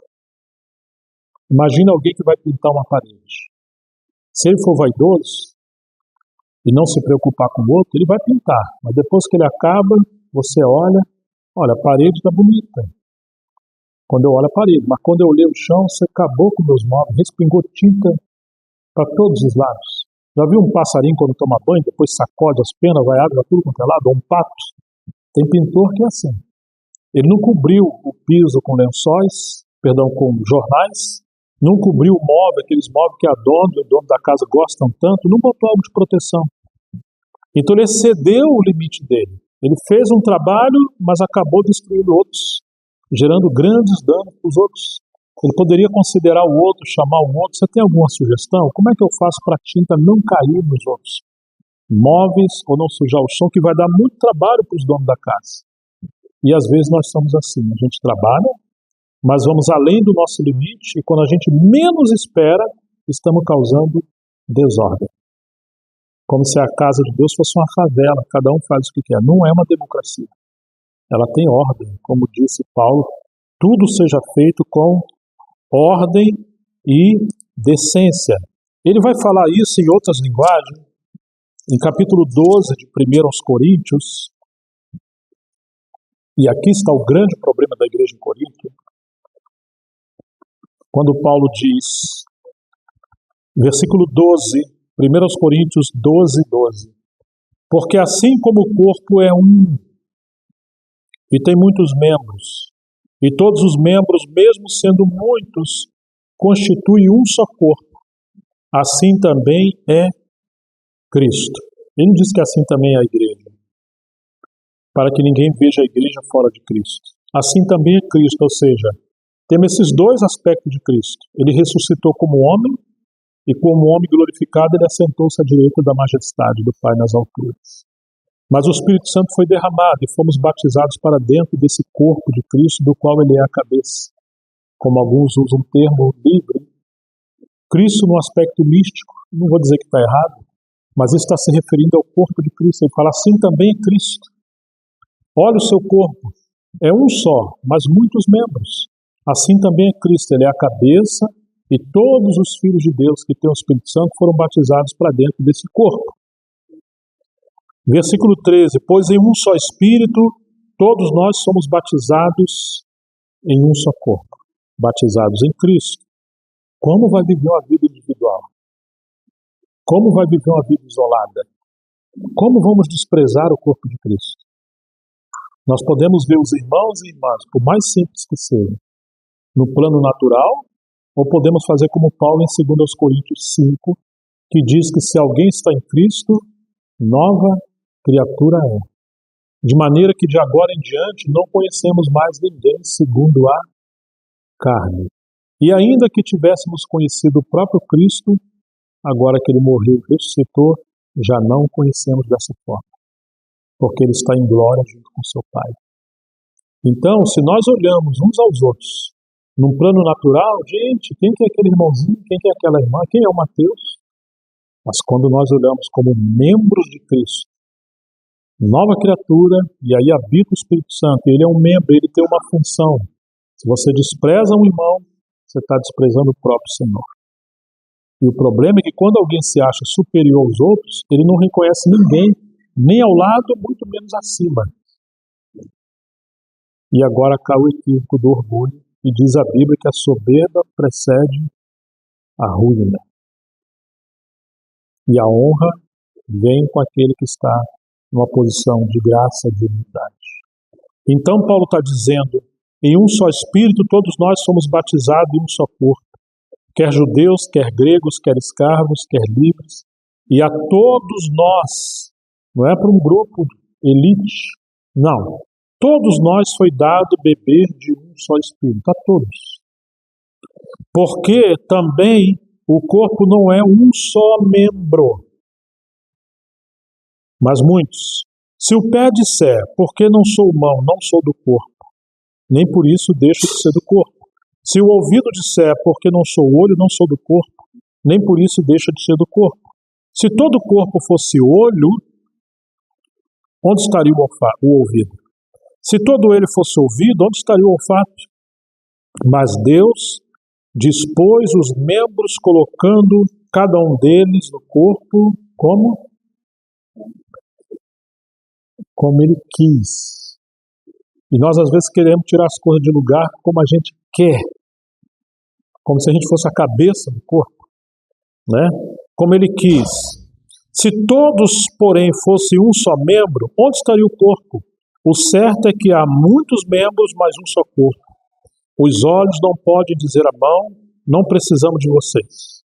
Imagina alguém que vai pintar uma parede. Se ele for vaidoso e não se preocupar com o outro, ele vai pintar, mas depois que ele acaba, você olha, a parede está bonita. Quando eu olho a parede, mas quando eu olhei o chão, você acabou com meus móveis, respingou tinta para todos os lados. Já viu um passarinho quando toma banho, depois sacode as penas, vai água tudo quanto é lado, ou um pato? Tem pintor que é assim. Ele não cobriu o piso com com jornais, não cobriu o móvel, aqueles móveis que a dona e o dono da casa gostam tanto, não botou algo de proteção. Então ele excedeu o limite dele. Ele fez um trabalho, mas acabou destruindo outros, gerando grandes danos para os outros. Ele poderia considerar o outro, chamar o outro. Você tem alguma sugestão? Como é que eu faço para a tinta não cair nos outros móveis ou não sujar o chão, que vai dar muito trabalho para os donos da casa? E às vezes nós somos assim, a gente trabalha, mas vamos além do nosso limite e quando a gente menos espera, estamos causando desordem. Como se a casa de Deus fosse uma favela, cada um faz o que quer. Não é uma democracia. Ela tem ordem, como disse Paulo, tudo seja feito com ordem e decência. Ele vai falar isso em outras linguagens, em capítulo 12 de 1 aos Coríntios, e aqui está o grande problema da igreja em Corinto, quando Paulo diz, versículo 12, 1 aos Coríntios 12, 12, porque assim como o corpo é um, e tem muitos membros, e todos os membros, mesmo sendo muitos, constituem um só corpo. Assim também é Cristo. Ele não diz que assim também é a igreja, para que ninguém veja a igreja fora de Cristo. Assim também é Cristo, ou seja, temos esses dois aspectos de Cristo. Ele ressuscitou como homem, e como homem glorificado, ele assentou-se à direita da majestade do Pai nas alturas. Mas o Espírito Santo foi derramado e fomos batizados para dentro desse corpo de Cristo, do qual ele é a cabeça. Como alguns usam o termo livre, Cristo no aspecto místico, não vou dizer que está errado, mas isso está se referindo ao corpo de Cristo. Ele fala, assim também é Cristo. Olha o seu corpo, é um só, mas muitos membros. Assim também é Cristo, ele é a cabeça, e todos os filhos de Deus que têm o Espírito Santo foram batizados para dentro desse corpo. Versículo 13, pois em um só Espírito, todos nós somos batizados em um só corpo, batizados em Cristo. Como vai viver uma vida individual? Como vai viver uma vida isolada? Como vamos desprezar o corpo de Cristo? Nós podemos ver os irmãos e irmãs, por mais simples que sejam, no plano natural, ou podemos fazer como Paulo em 2 Coríntios 5, que diz que se alguém está em Cristo, nova criatura é. De maneira que de agora em diante não conhecemos mais ninguém segundo a carne. E ainda que tivéssemos conhecido o próprio Cristo, agora que ele morreu e ressuscitou, já não o conhecemos dessa forma, porque ele está em glória junto com seu Pai. Então, se nós olhamos uns aos outros, num plano natural, gente, quem que é aquele irmãozinho, quem que é aquela irmã, quem é o Mateus? Mas quando nós olhamos como membros de Cristo, nova criatura, e aí habita o Espírito Santo, ele é um membro, ele tem uma função. Se você despreza um irmão, você está desprezando o próprio Senhor. E o problema é que quando alguém se acha superior aos outros, ele não reconhece ninguém, nem ao lado, muito menos acima. E agora cai o equívoco do orgulho, e diz a Bíblia que a soberba precede a ruína. E a honra vem com aquele que está numa posição de graça, de humildade. Então Paulo está dizendo, em um só Espírito todos nós somos batizados em um só corpo, quer judeus, quer gregos, quer escravos, quer livres, e a todos nós, não é para um grupo elite, não, todos nós foi dado beber de um só Espírito, a todos. Porque também o corpo não é um só membro, mas muitos. Se o pé disser, porque não sou mão, não sou do corpo, nem por isso deixo de ser do corpo. Se o ouvido disser, porque não sou olho, não sou do corpo, nem por isso deixa de ser do corpo. Se todo o corpo fosse olho, onde estaria o ouvido? Se todo ele fosse ouvido, onde estaria o olfato? Mas Deus dispôs os membros, colocando cada um deles no corpo como? Como ele quis. E nós às vezes queremos tirar as coisas de lugar como a gente quer. Como se a gente fosse a cabeça do corpo, né? Como ele quis. Se todos, porém, fossem um só membro, onde estaria o corpo? O certo é que há muitos membros, mas um só corpo. Os olhos não podem dizer à mão, não precisamos de vocês.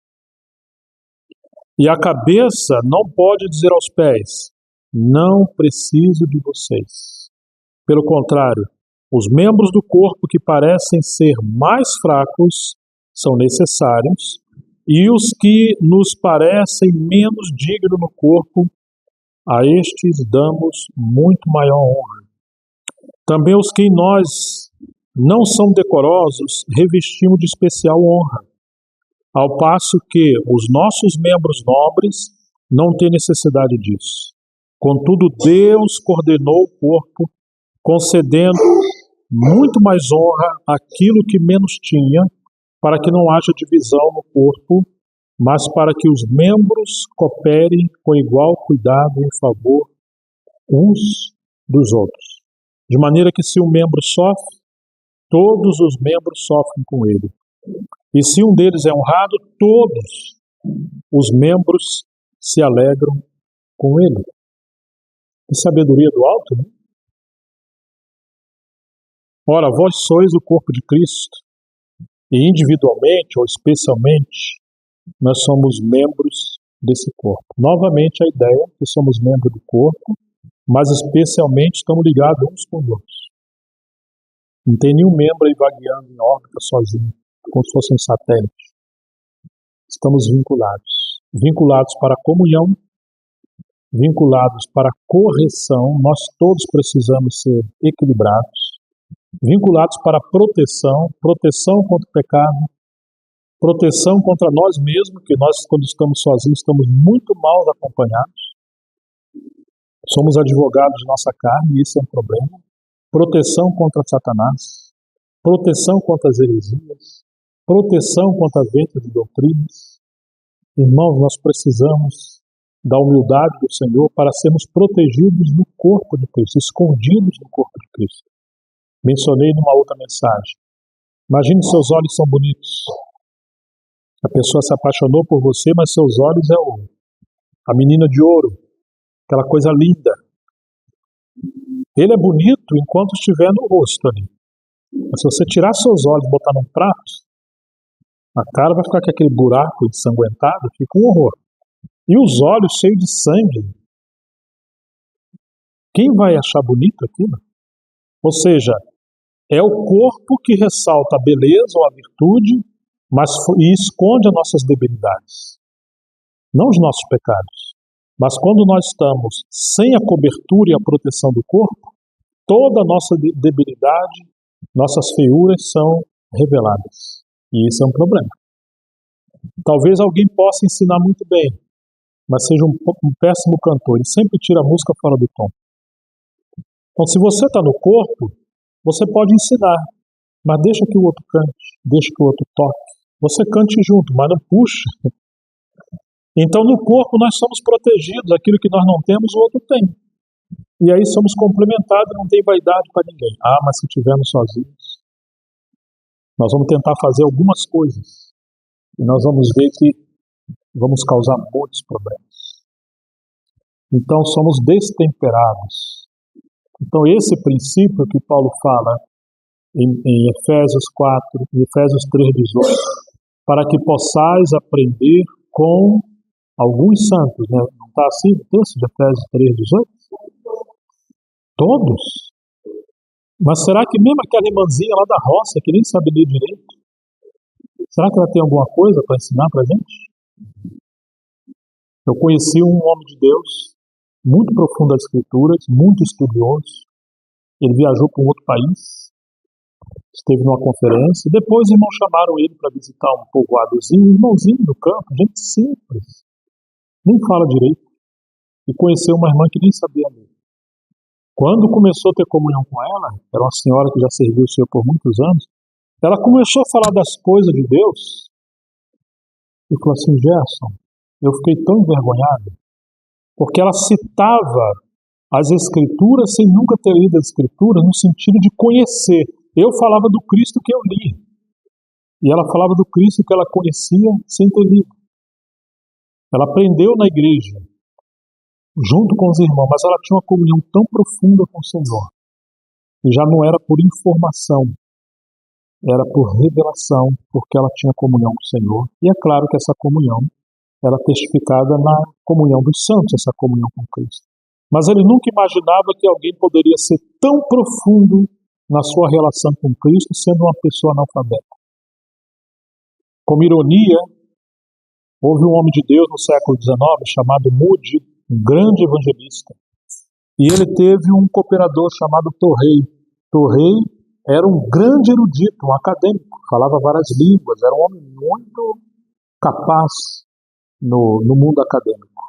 E a cabeça não pode dizer aos pés, não preciso de vocês. Pelo contrário, os membros do corpo que parecem ser mais fracos são necessários, e os que nos parecem menos dignos no corpo, a estes damos muito maior honra. Também os que em nós não são decorosos, revestimos de especial honra, ao passo que os nossos membros nobres não têm necessidade disso. Contudo, Deus coordenou o corpo, concedendo muito mais honra àquilo que menos tinha, para que não haja divisão no corpo, mas para que os membros cooperem com igual cuidado em favor uns dos outros. De maneira que se um membro sofre, todos os membros sofrem com ele. E se um deles é honrado, todos os membros se alegram com ele. Que sabedoria do alto, né? Ora, vós sois o corpo de Cristo, e individualmente ou especialmente, nós somos membros desse corpo. Novamente a ideia que somos membros do corpo, mas especialmente estamos ligados uns com os outros. Não tem nenhum membro aí vagueando em órbita sozinho, como se fosse um satélite. Estamos vinculados. Vinculados para a comunhão, vinculados para a correção, nós todos precisamos ser equilibrados, vinculados para a proteção, proteção contra o pecado, proteção contra nós mesmos, que nós, quando estamos sozinhos, estamos muito mal acompanhados. Somos advogados de nossa carne, e isso é um problema. Proteção contra Satanás, proteção contra as heresias, proteção contra a venda de doutrinas. Irmãos, nós precisamos da humildade do Senhor para sermos protegidos no corpo de Cristo, escondidos no corpo de Cristo. Mencionei numa outra mensagem. Imagine seus olhos são bonitos. A pessoa se apaixonou por você, mas seus olhos é a menina de ouro. aquela coisa linda. Ele é bonito enquanto estiver no rosto ali. Mas se você tirar seus olhos e botar num prato, a cara vai ficar com aquele buraco ensanguentado, fica um horror. E os olhos cheios de sangue. Quem vai achar bonito aquilo? Ou seja, é o corpo que ressalta a beleza ou a virtude, e esconde as nossas debilidades. Não os nossos pecados. Mas quando nós estamos sem a cobertura e a proteção do corpo, toda a nossa debilidade, nossas feiuras são reveladas. E isso é um problema. Talvez alguém possa ensinar muito bem, mas seja um péssimo cantor e sempre tira a música fora do tom. Então, se você está no corpo, você pode ensinar, mas deixa que o outro cante, deixa que o outro toque. Você cante junto, mas não puxa. Então, no corpo, nós somos protegidos. Aquilo que nós não temos, o outro tem. E aí somos complementados, não tem vaidade para ninguém. Ah, mas se estivermos sozinhos, nós vamos tentar fazer algumas coisas. E nós vamos ver que vamos causar muitos problemas. Então, somos destemperados. Então, esse princípio que Paulo fala em Efésios 4, em Efésios 3:18, para que possais aprender com alguns santos, né? Não está assim o texto de Efésios 3:18? Todos? Mas será que mesmo aquela irmãzinha lá da roça, que nem sabe ler direito, será que ela tem alguma coisa para ensinar para a gente? Eu conheci um homem de Deus, muito profundo das Escrituras, muito estudioso. Ele viajou para um outro país, esteve numa conferência, e depois os irmãos chamaram ele para visitar um povoadozinho, irmãozinho do campo, gente simples, nem fala direito, e conheceu uma irmã que nem sabia ler. Quando começou a ter comunhão com ela, era uma senhora que já serviu o Senhor por muitos anos, ela começou a falar das coisas de Deus, e falou assim: Gerson, eu fiquei tão envergonhado, porque ela citava as Escrituras sem nunca ter lido as Escrituras, no sentido de conhecer. Eu falava do Cristo que eu li, e ela falava do Cristo que ela conhecia sem ter lido. Ela aprendeu na igreja, junto com os irmãos, mas ela tinha uma comunhão tão profunda com o Senhor, e já não era por informação, era por revelação, porque ela tinha comunhão com o Senhor. E é claro que essa comunhão era testificada na comunhão dos santos, essa comunhão com Cristo. Mas ele nunca imaginava que alguém poderia ser tão profundo na sua relação com Cristo, sendo uma pessoa analfabeta. Como ironia, houve um homem de Deus no século XIX chamado Moody, um grande evangelista, e ele teve um cooperador chamado Torrey. Torrey era um grande erudito, um acadêmico, falava várias línguas, era um homem muito capaz no mundo acadêmico.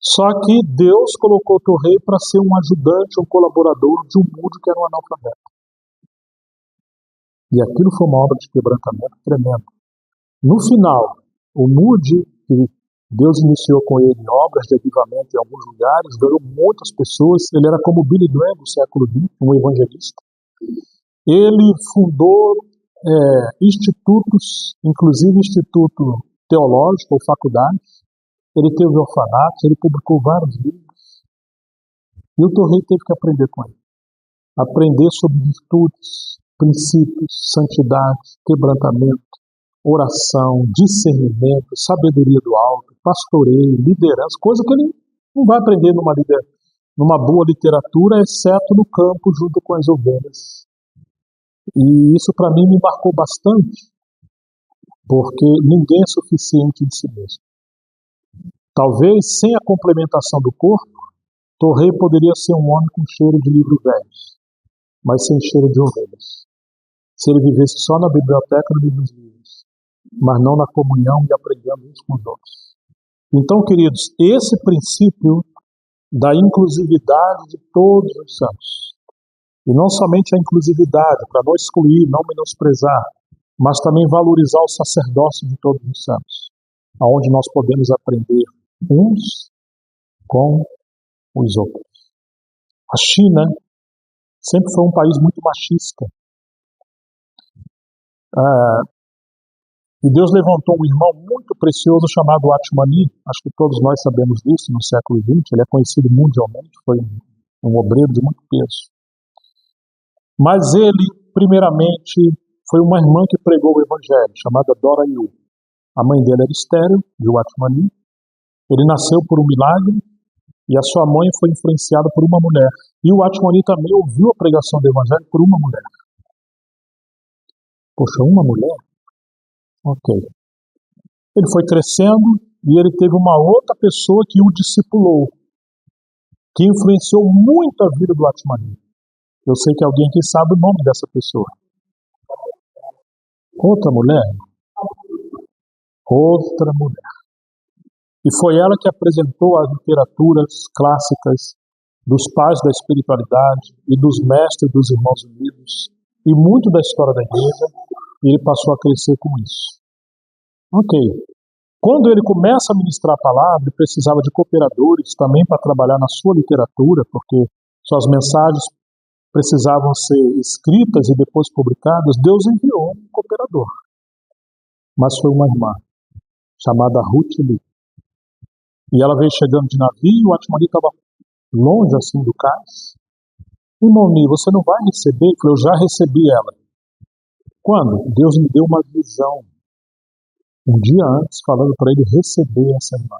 Só que Deus colocou Torrey para ser um ajudante, um colaborador de um Moody que era um analfabeto. E aquilo foi uma obra de quebrantamento tremendo. No final, o Moody, que Deus iniciou com ele obras de avivamento em alguns lugares, ganhou muitas pessoas. Ele era como Billy Graham do século XX, um evangelista. Ele fundou institutos, inclusive instituto teológico ou faculdades. Ele teve orfanatos, ele publicou vários livros. E o Torrey teve que aprender com ele. Aprender sobre virtudes, princípios, santidade, quebrantamento, oração, discernimento, sabedoria do alto, pastoreio, liderança, coisa que ele não vai aprender numa boa literatura, exceto no campo junto com as ovelhas. E isso para mim me marcou bastante, porque ninguém é suficiente em si mesmo. Talvez sem a complementação do corpo, Torrey poderia ser um homem com cheiro de livros velhos, mas sem cheiro de ovelhas. Se ele vivesse só na biblioteca dos livros, mas não na comunhão e aprendendo uns com os outros. Então, queridos, esse princípio da inclusividade de todos os santos, e não somente a inclusividade, para não excluir, não menosprezar, mas também valorizar o sacerdócio de todos os santos, aonde nós podemos aprender uns com os outros. A China sempre foi um país muito machista. E Deus levantou um irmão muito precioso chamado Atmani, acho que todos nós sabemos disso, no século XX, ele é conhecido mundialmente, foi um obreiro de muito peso. Mas ele, primeiramente, foi uma irmã que pregou o evangelho, chamada Dora Yu. A mãe dele era estéril, de Atmani. Ele nasceu por um milagre e a sua mãe foi influenciada por uma mulher. E o Atmani também ouviu a pregação do evangelho por uma mulher. Poxa, uma mulher? Ok. Ele foi crescendo e ele teve uma outra pessoa que o discipulou, que influenciou muito a vida do Atmani. Eu sei que alguém aqui sabe o nome dessa pessoa. Outra mulher? Outra mulher. E foi ela que apresentou as literaturas clássicas dos pais da espiritualidade e dos mestres dos Irmãos Unidos e muito da história da igreja, e ele passou a crescer com isso. Ok. Quando ele começa a ministrar a palavra, ele precisava de cooperadores também para trabalhar na sua literatura, porque suas mensagens precisavam ser escritas e depois publicadas. Deus enviou um cooperador. Mas foi uma irmã, chamada Ruth Lee. E ela veio chegando de navio, o Atmani estava longe assim do cais. Irmão Ni, você não vai receber? Eu falei, eu já recebi ela. Quando? Deus me deu uma visão, um dia antes, falando para ele receber essa irmã.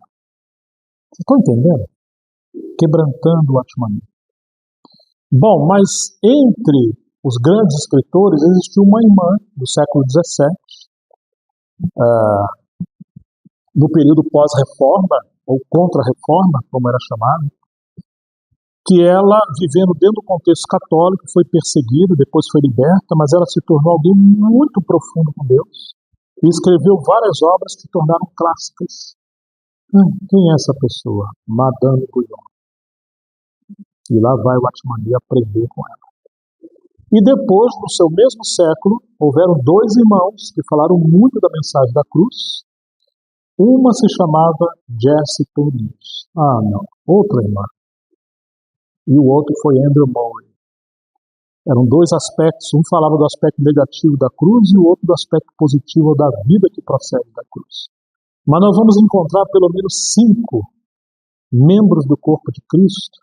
Vocês estão entendendo? Quebrantando o Atmani. Bom, mas entre os grandes escritores existiu uma irmã do século XVII, no período pós-reforma, ou contra-reforma, como era chamado, que ela, vivendo dentro do contexto católico, foi perseguida, depois foi liberta, mas ela se tornou alguém muito profundo com Deus e escreveu várias obras que se tornaram clássicas. Quem é essa pessoa? Madame Guyon. E lá vai o Atmani aprender com ela. E depois, no seu mesmo século, houveram dois irmãos que falaram muito da mensagem da cruz. Uma se chamava Jessie Tourius. Não, outra irmã. E o outro foi Andrew Murray. Eram dois aspectos, um falava do aspecto negativo da cruz e o outro do aspecto positivo da vida que procede da cruz. Mas nós vamos encontrar pelo menos 5 membros do corpo de Cristo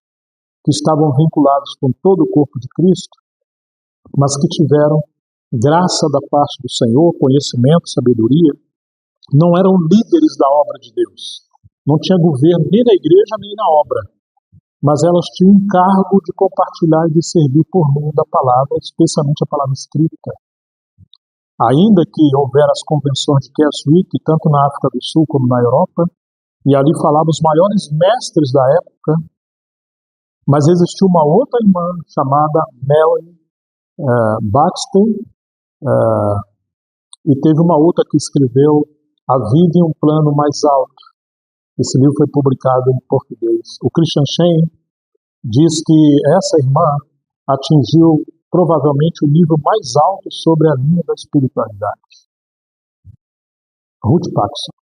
que estavam vinculados com todo o corpo de Cristo, mas que tiveram graça da parte do Senhor, conhecimento, sabedoria, não eram líderes da obra de Deus. Não tinha governo nem na igreja nem na obra. Mas elas tinham um cargo de compartilhar e de servir por meio da palavra, especialmente a palavra escrita. Ainda que houvera as convenções de Keswick, tanto na África do Sul como na Europa, e ali falavam os maiores mestres da época, mas existiu uma outra irmã chamada Mary Baxter, e teve uma outra que escreveu A Vida em um Plano Mais Alto. Esse livro foi publicado em português. O Christian Shane diz que essa irmã atingiu provavelmente o nível mais alto sobre a linha da espiritualidade. Ruth Paxson,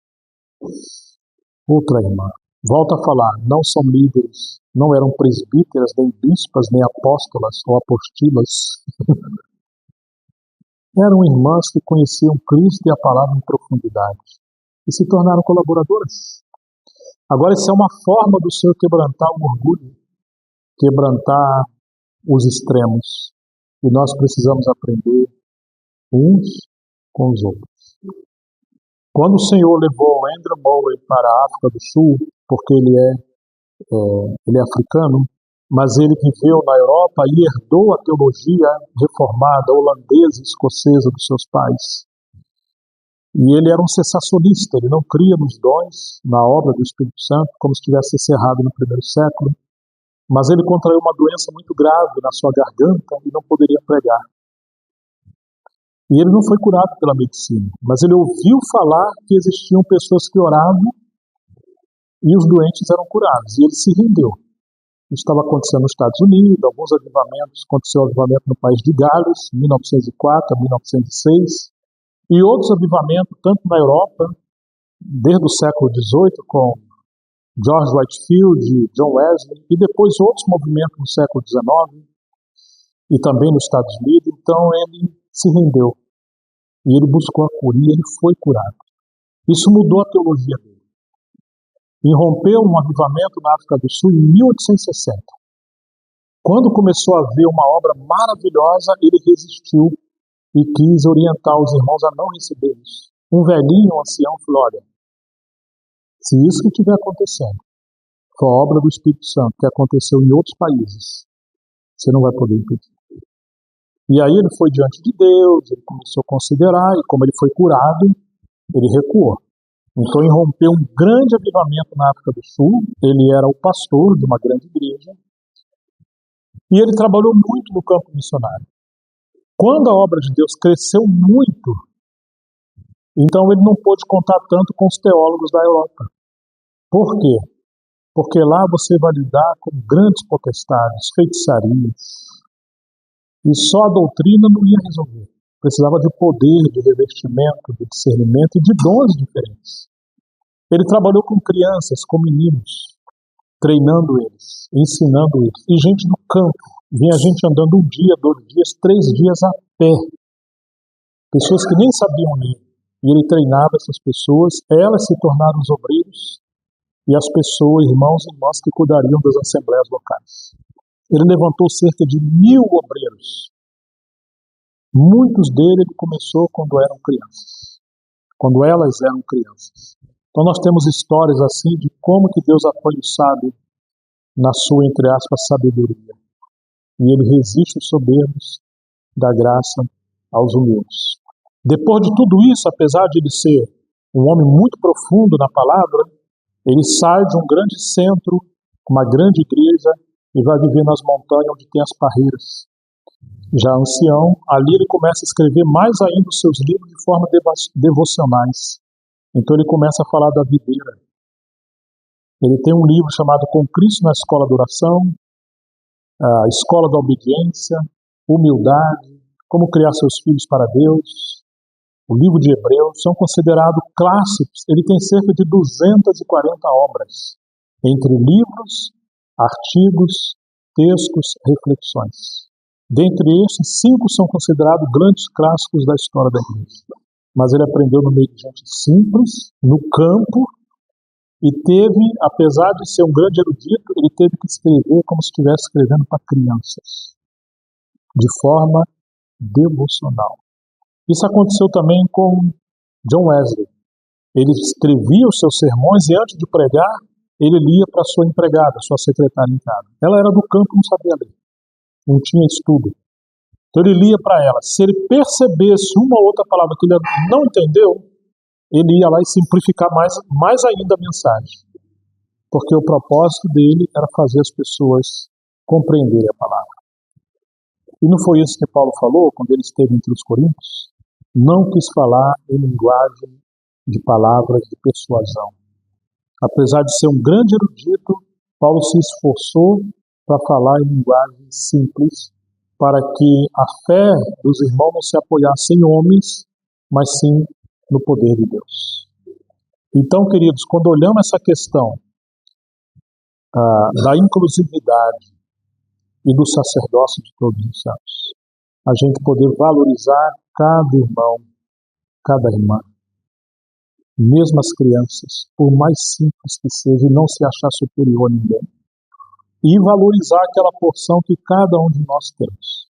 outra irmã. Volta a falar, não são líderes, não eram presbíteras, nem bispas, nem apóstolas ou apostilas. Eram irmãs que conheciam Cristo e a palavra em profundidade e se tornaram colaboradoras. Agora, isso é uma forma do Senhor quebrantar o orgulho, quebrantar os extremos. E nós precisamos aprender uns com os outros. Quando o Senhor levou Andrew Murray para a África do Sul, porque ele é africano, mas ele viveu na Europa e herdou a teologia reformada, holandesa e escocesa dos seus pais. E ele era um cessacionista, ele não cria nos dons, na obra do Espírito Santo, como se tivesse encerrado no primeiro século, mas ele contraiu uma doença muito grave na sua garganta e não poderia pregar. E ele não foi curado pela medicina, mas ele ouviu falar que existiam pessoas que oravam e os doentes eram curados, e ele se rendeu. Isso estava acontecendo nos Estados Unidos, alguns avivamentos, aconteceu um avivamento no país de Gales, 1904 a 1906, e outros avivamentos, tanto na Europa, desde o século XVIII, com George Whitefield, John Wesley, e depois outros movimentos no século XIX, e também nos Estados Unidos. Então ele se rendeu. E ele buscou a cura, e ele foi curado. Isso mudou a teologia dele. Irrompeu um avivamento na África do Sul em 1860. Quando começou a ver uma obra maravilhosa, ele resistiu e quis orientar os irmãos a não receber isso. Um velhinho, um ancião, falou: olha, se isso que estiver acontecendo for a obra do Espírito Santo, que aconteceu em outros países, você não vai poder impedir. E aí ele foi diante de Deus, ele começou a considerar, e como ele foi curado, ele recuou. Então irrompeu um grande avivamento na África do Sul. Ele era o pastor de uma grande igreja, e ele trabalhou muito no campo missionário. Quando a obra de Deus cresceu muito, então ele não pôde contar tanto com os teólogos da Europa. Por quê? Porque lá você vai lidar com grandes potestades, feitiçarias, e só a doutrina não ia resolver. Precisava de poder, de revestimento, de discernimento e de dons diferentes. Ele trabalhou com crianças, com meninos, treinando eles, ensinando eles. E gente do campo. Vinha gente andando 1 dia, 2 dias, 3 dias a pé. Pessoas que nem sabiam ler. E ele treinava essas pessoas, elas se tornaram os obreiros e as pessoas, irmãos e irmãs, que cuidariam das assembleias locais. Ele levantou cerca de 1.000 obreiros. Muitos deles ele começou quando eram crianças. Quando elas eram crianças. Então nós temos histórias assim de como que Deus apoia o sábio na sua, entre aspas, sabedoria. E ele resiste os soberbos, dá graça aos humildes. Depois de tudo isso, apesar de ele ser um homem muito profundo na palavra, ele sai de um grande centro, uma grande igreja, e vai viver nas montanhas onde tem as parreiras. Já ancião, ali ele começa a escrever mais ainda os seus livros de forma devocionais. Então ele começa a falar da videira. Ele tem um livro chamado Com Cristo na Escola da Oração, a Escola da Obediência, Humildade, Como Criar Seus Filhos para Deus, o livro de Hebreus, são considerados clássicos. Ele tem cerca de 240 obras, entre livros, artigos, textos, reflexões. Dentre estes, 5 são considerados grandes clássicos da história da igreja. Mas ele aprendeu no meio de gente simples, no campo, e teve, apesar de ser um grande erudito, ele teve que escrever como se estivesse escrevendo para crianças, de forma devocional. Isso aconteceu também com John Wesley. Ele escrevia os seus sermões e antes de pregar, ele lia para sua empregada, sua secretária em casa. Ela era do campo e não sabia ler, não tinha estudo. Então ele lia para ela. Se ele percebesse uma ou outra palavra que ele não entendeu, ele ia lá e simplificar mais ainda a mensagem. Porque o propósito dele era fazer as pessoas compreenderem a palavra. E não foi isso que Paulo falou quando ele esteve entre os coríntios? Não quis falar em linguagem de palavras de persuasão. Apesar de ser um grande erudito, Paulo se esforçou para falar em linguagem simples, para que a fé dos irmãos não se apoiasse em homens, mas sim no poder de Deus. Então, queridos, quando olhamos essa questão da inclusividade e do sacerdócio de todos os santos, a gente poder valorizar cada irmão, cada irmã, mesmo as crianças, por mais simples que seja, e não se achar superior a ninguém, e valorizar aquela porção que cada um de nós temos.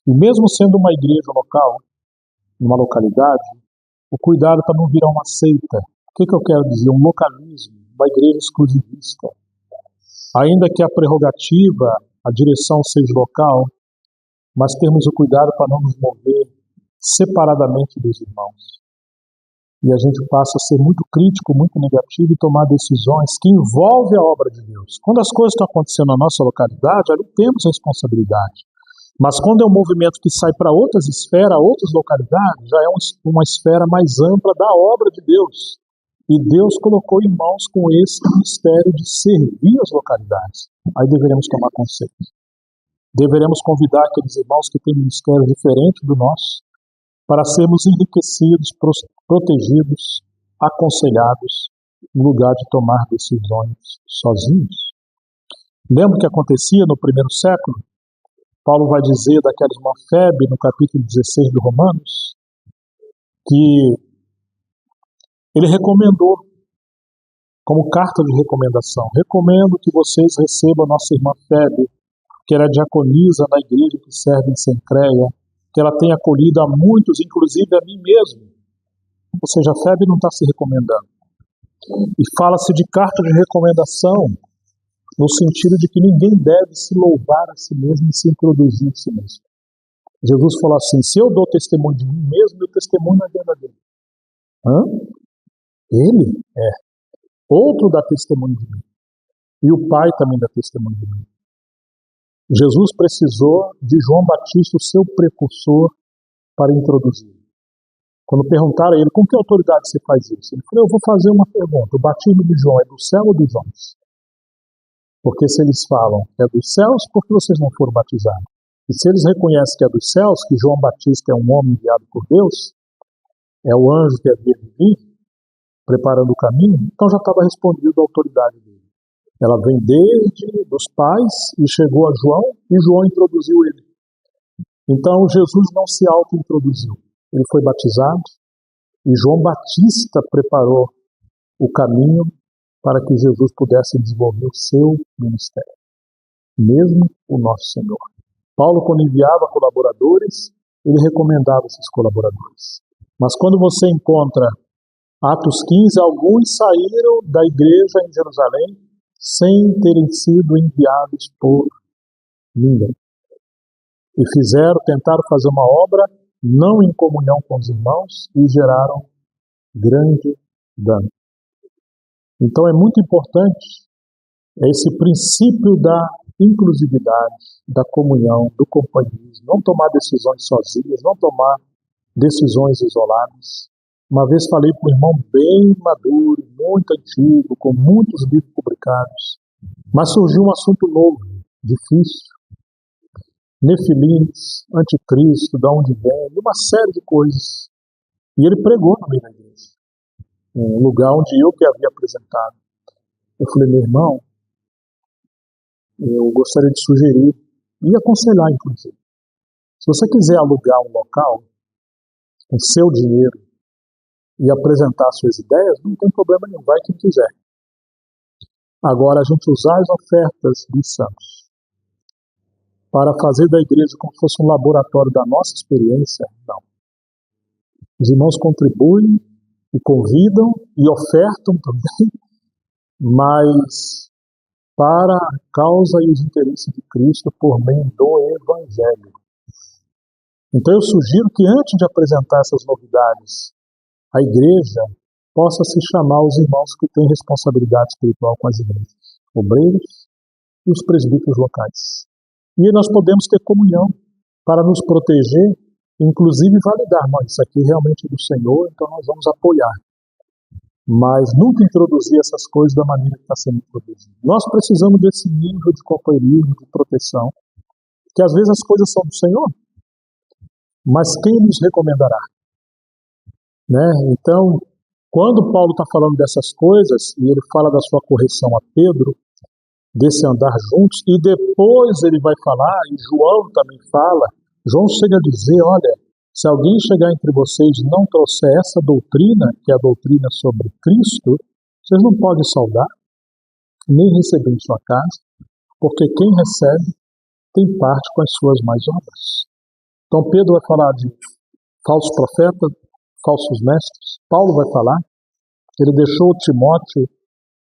E mesmo sendo uma igreja local, numa localidade, o cuidado para não virar uma seita. O que eu quero dizer? Um localismo, uma igreja exclusivista. Ainda que a prerrogativa, a direção seja local, mas temos o cuidado para não nos mover separadamente dos irmãos. E a gente passa a ser muito crítico, muito negativo e tomar decisões que envolvem a obra de Deus. Quando as coisas estão acontecendo na nossa localidade, ali temos responsabilidade. Mas quando é um movimento que sai para outras esferas, outras localidades, já é uma esfera mais ampla da obra de Deus. E Deus colocou irmãos com esse ministério de servir as localidades. Aí deveremos tomar conselho. Deveremos convidar aqueles irmãos que têm ministério diferente do nosso, para sermos enriquecidos, protegidos, aconselhados, no lugar de tomar decisões sozinhos. Lembra o que acontecia no primeiro século? Paulo vai dizer daquela irmã Febe, no capítulo 16 de Romanos, que ele recomendou, como carta de recomendação: recomendo que vocês recebam a nossa irmã Febe, que era diaconisa na igreja que serve em Cencreia, que ela tem acolhido a muitos, inclusive a mim mesmo. Ou seja, a Febe não está se recomendando. E fala-se de carta de recomendação no sentido de que ninguém deve se louvar a si mesmo e se introduzir a si mesmo. Jesus falou assim: se eu dou testemunho de mim mesmo, meu testemunho não é verdadeiro. Ele é. Outro dá testemunho de mim. E o Pai também dá testemunho de mim. Jesus precisou de João Batista, o seu precursor, para introduzir. Quando perguntaram a ele: com que autoridade você faz isso? Ele falou: eu vou fazer uma pergunta. O batismo de João é do céu ou dos homens? Porque se eles falam que é dos céus, por que vocês não foram batizados? E se eles reconhecem que é dos céus, que João Batista é um homem enviado por Deus, é o anjo que havia de vir, preparando o caminho, então já estava respondido a autoridade dele. Ela vem desde os pais e chegou a João, e João introduziu ele. Então Jesus não se auto-introduziu. Ele foi batizado, e João Batista preparou o caminho para que Jesus pudesse desenvolver o seu ministério. Mesmo o nosso Senhor. Paulo, quando enviava colaboradores, ele recomendava esses colaboradores. Mas quando você encontra Atos 15, alguns saíram da igreja em Jerusalém sem terem sido enviados por ninguém. E tentaram fazer uma obra não em comunhão com os irmãos e geraram grande dano. Então é muito importante esse princípio da inclusividade, da comunhão, do companheirismo, não tomar decisões sozinhas, não tomar decisões isoladas. Uma vez falei para um irmão bem maduro, muito antigo, com muitos livros publicados, mas surgiu um assunto novo, difícil. Nefilins, anticristo, de onde vem, uma série de coisas. E ele pregou no meio da igreja, um lugar onde eu que havia apresentado. Eu falei: meu irmão, eu gostaria de sugerir e aconselhar, inclusive. Se você quiser alugar um local com seu dinheiro e apresentar suas ideias, não tem problema nenhum, vai quem quiser. Agora, a gente usar as ofertas dos santos para fazer da igreja como se fosse um laboratório da nossa experiência, não. Os irmãos contribuem e convidam e ofertam também, mas para a causa e os interesses de Cristo por meio do Evangelho. Então eu sugiro que antes de apresentar essas novidades, a igreja possa se chamar os irmãos que têm responsabilidade espiritual com as igrejas, obreiros e os presbíteros locais. E nós podemos ter comunhão para nos proteger, inclusive validar: mas isso aqui realmente é do Senhor, então nós vamos apoiar. Mas nunca introduzir essas coisas da maneira que está sendo introduzido. Nós precisamos desse nível de companheirismo, de proteção, que às vezes as coisas são do Senhor, mas quem nos recomendará? Né? Então, quando Paulo está falando dessas coisas, e ele fala da sua correção a Pedro, desse andar juntos, e depois ele vai falar, e João também fala, João chega a dizer: olha, se alguém chegar entre vocês e não trouxer essa doutrina, que é a doutrina sobre Cristo, vocês não podem saudar, nem receber em sua casa, porque quem recebe tem parte com as suas mais obras. Então Pedro vai falar de falsos profetas, falsos mestres. Paulo vai falar, ele deixou Timóteo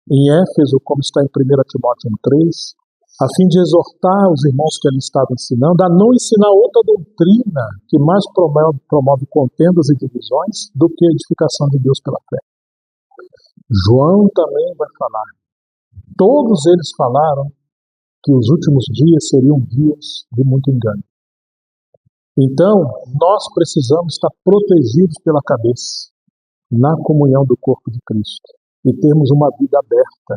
em Éfeso, como está em 1 Timóteo 1,3, a fim de exortar os irmãos que ele estava ensinando a não ensinar outra doutrina que mais promove contendas e divisões do que a edificação de Deus pela fé. João também vai falar. Todos eles falaram que os últimos dias seriam dias de muito engano. Então, nós precisamos estar protegidos pela cabeça, na comunhão do corpo de Cristo, e termos uma vida aberta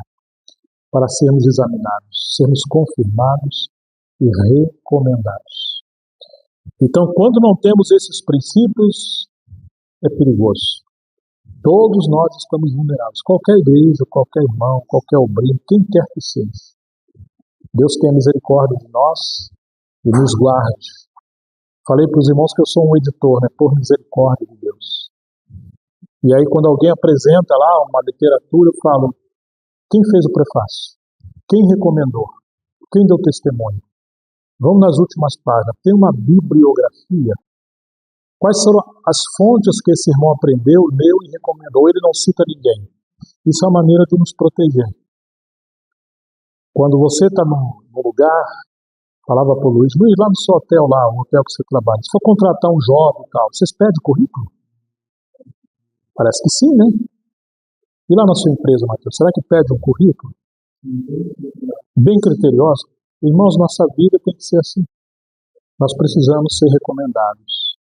para sermos examinados, sermos confirmados e recomendados. Então, quando não temos esses princípios, é perigoso. Todos nós estamos vulneráveis. Qualquer igreja, qualquer irmão, qualquer obreiro, quem quer que seja. Deus tenha misericórdia de nós e nos guarde. Falei para os irmãos que eu sou um editor, né? Por misericórdia de Deus. E aí quando alguém apresenta lá uma literatura, eu falo, quem fez o prefácio? Quem recomendou? Quem deu testemunho? Vamos nas últimas páginas. Tem uma bibliografia. Quais foram as fontes que esse irmão aprendeu, leu e recomendou? Ele não cita ninguém. Isso é uma maneira de nos proteger. Quando você está num lugar, falava para o Luiz, lá no seu hotel lá, o hotel que você trabalha, se for contratar um jovem e tal, vocês pedem currículo? Parece que sim, né? E lá na sua empresa, Matheus, será que pede um currículo? Bem criterioso? Irmãos, nossa vida tem que ser assim. Nós precisamos ser recomendados,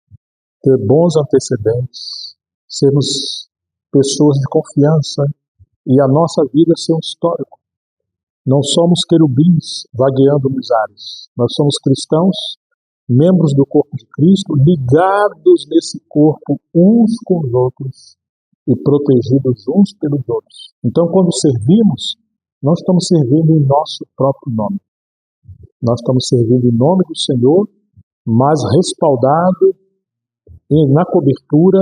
ter bons antecedentes, sermos pessoas de confiança e a nossa vida ser um histórico. Não somos querubins vagueando nos ares. Nós somos cristãos, membros do corpo de Cristo, ligados nesse corpo uns com os outros e protegidos uns pelos outros. Então, quando servimos, não estamos servindo em nosso próprio nome. Nós estamos servindo em nome do Senhor, mas respaldado na cobertura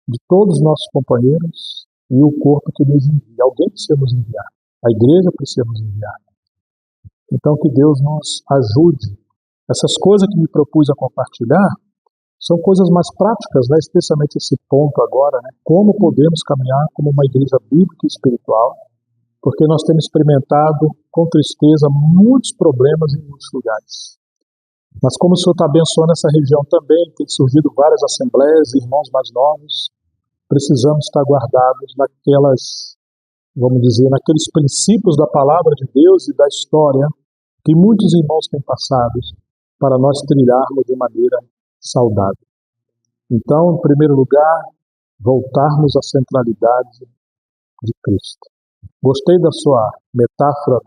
de todos os nossos companheiros e o corpo que nos envia. Alguém precisa nos enviar. A igreja precisa nos enviar. Então, que Deus nos ajude. Essas coisas que me propus a compartilhar são coisas mais práticas, né? Especialmente esse ponto agora, né? Como podemos caminhar como uma igreja bíblica e espiritual, porque nós temos experimentado com tristeza muitos problemas em muitos lugares. Mas como o Senhor está abençoando essa região também, tem surgido várias assembleias, irmãos mais novos, precisamos estar guardados naquelas, vamos dizer, naqueles princípios da palavra de Deus e da história que muitos irmãos têm passado para nós trilharmos de maneira saudável. Então, em primeiro lugar, voltarmos à centralidade de Cristo. Gostei da sua metáfora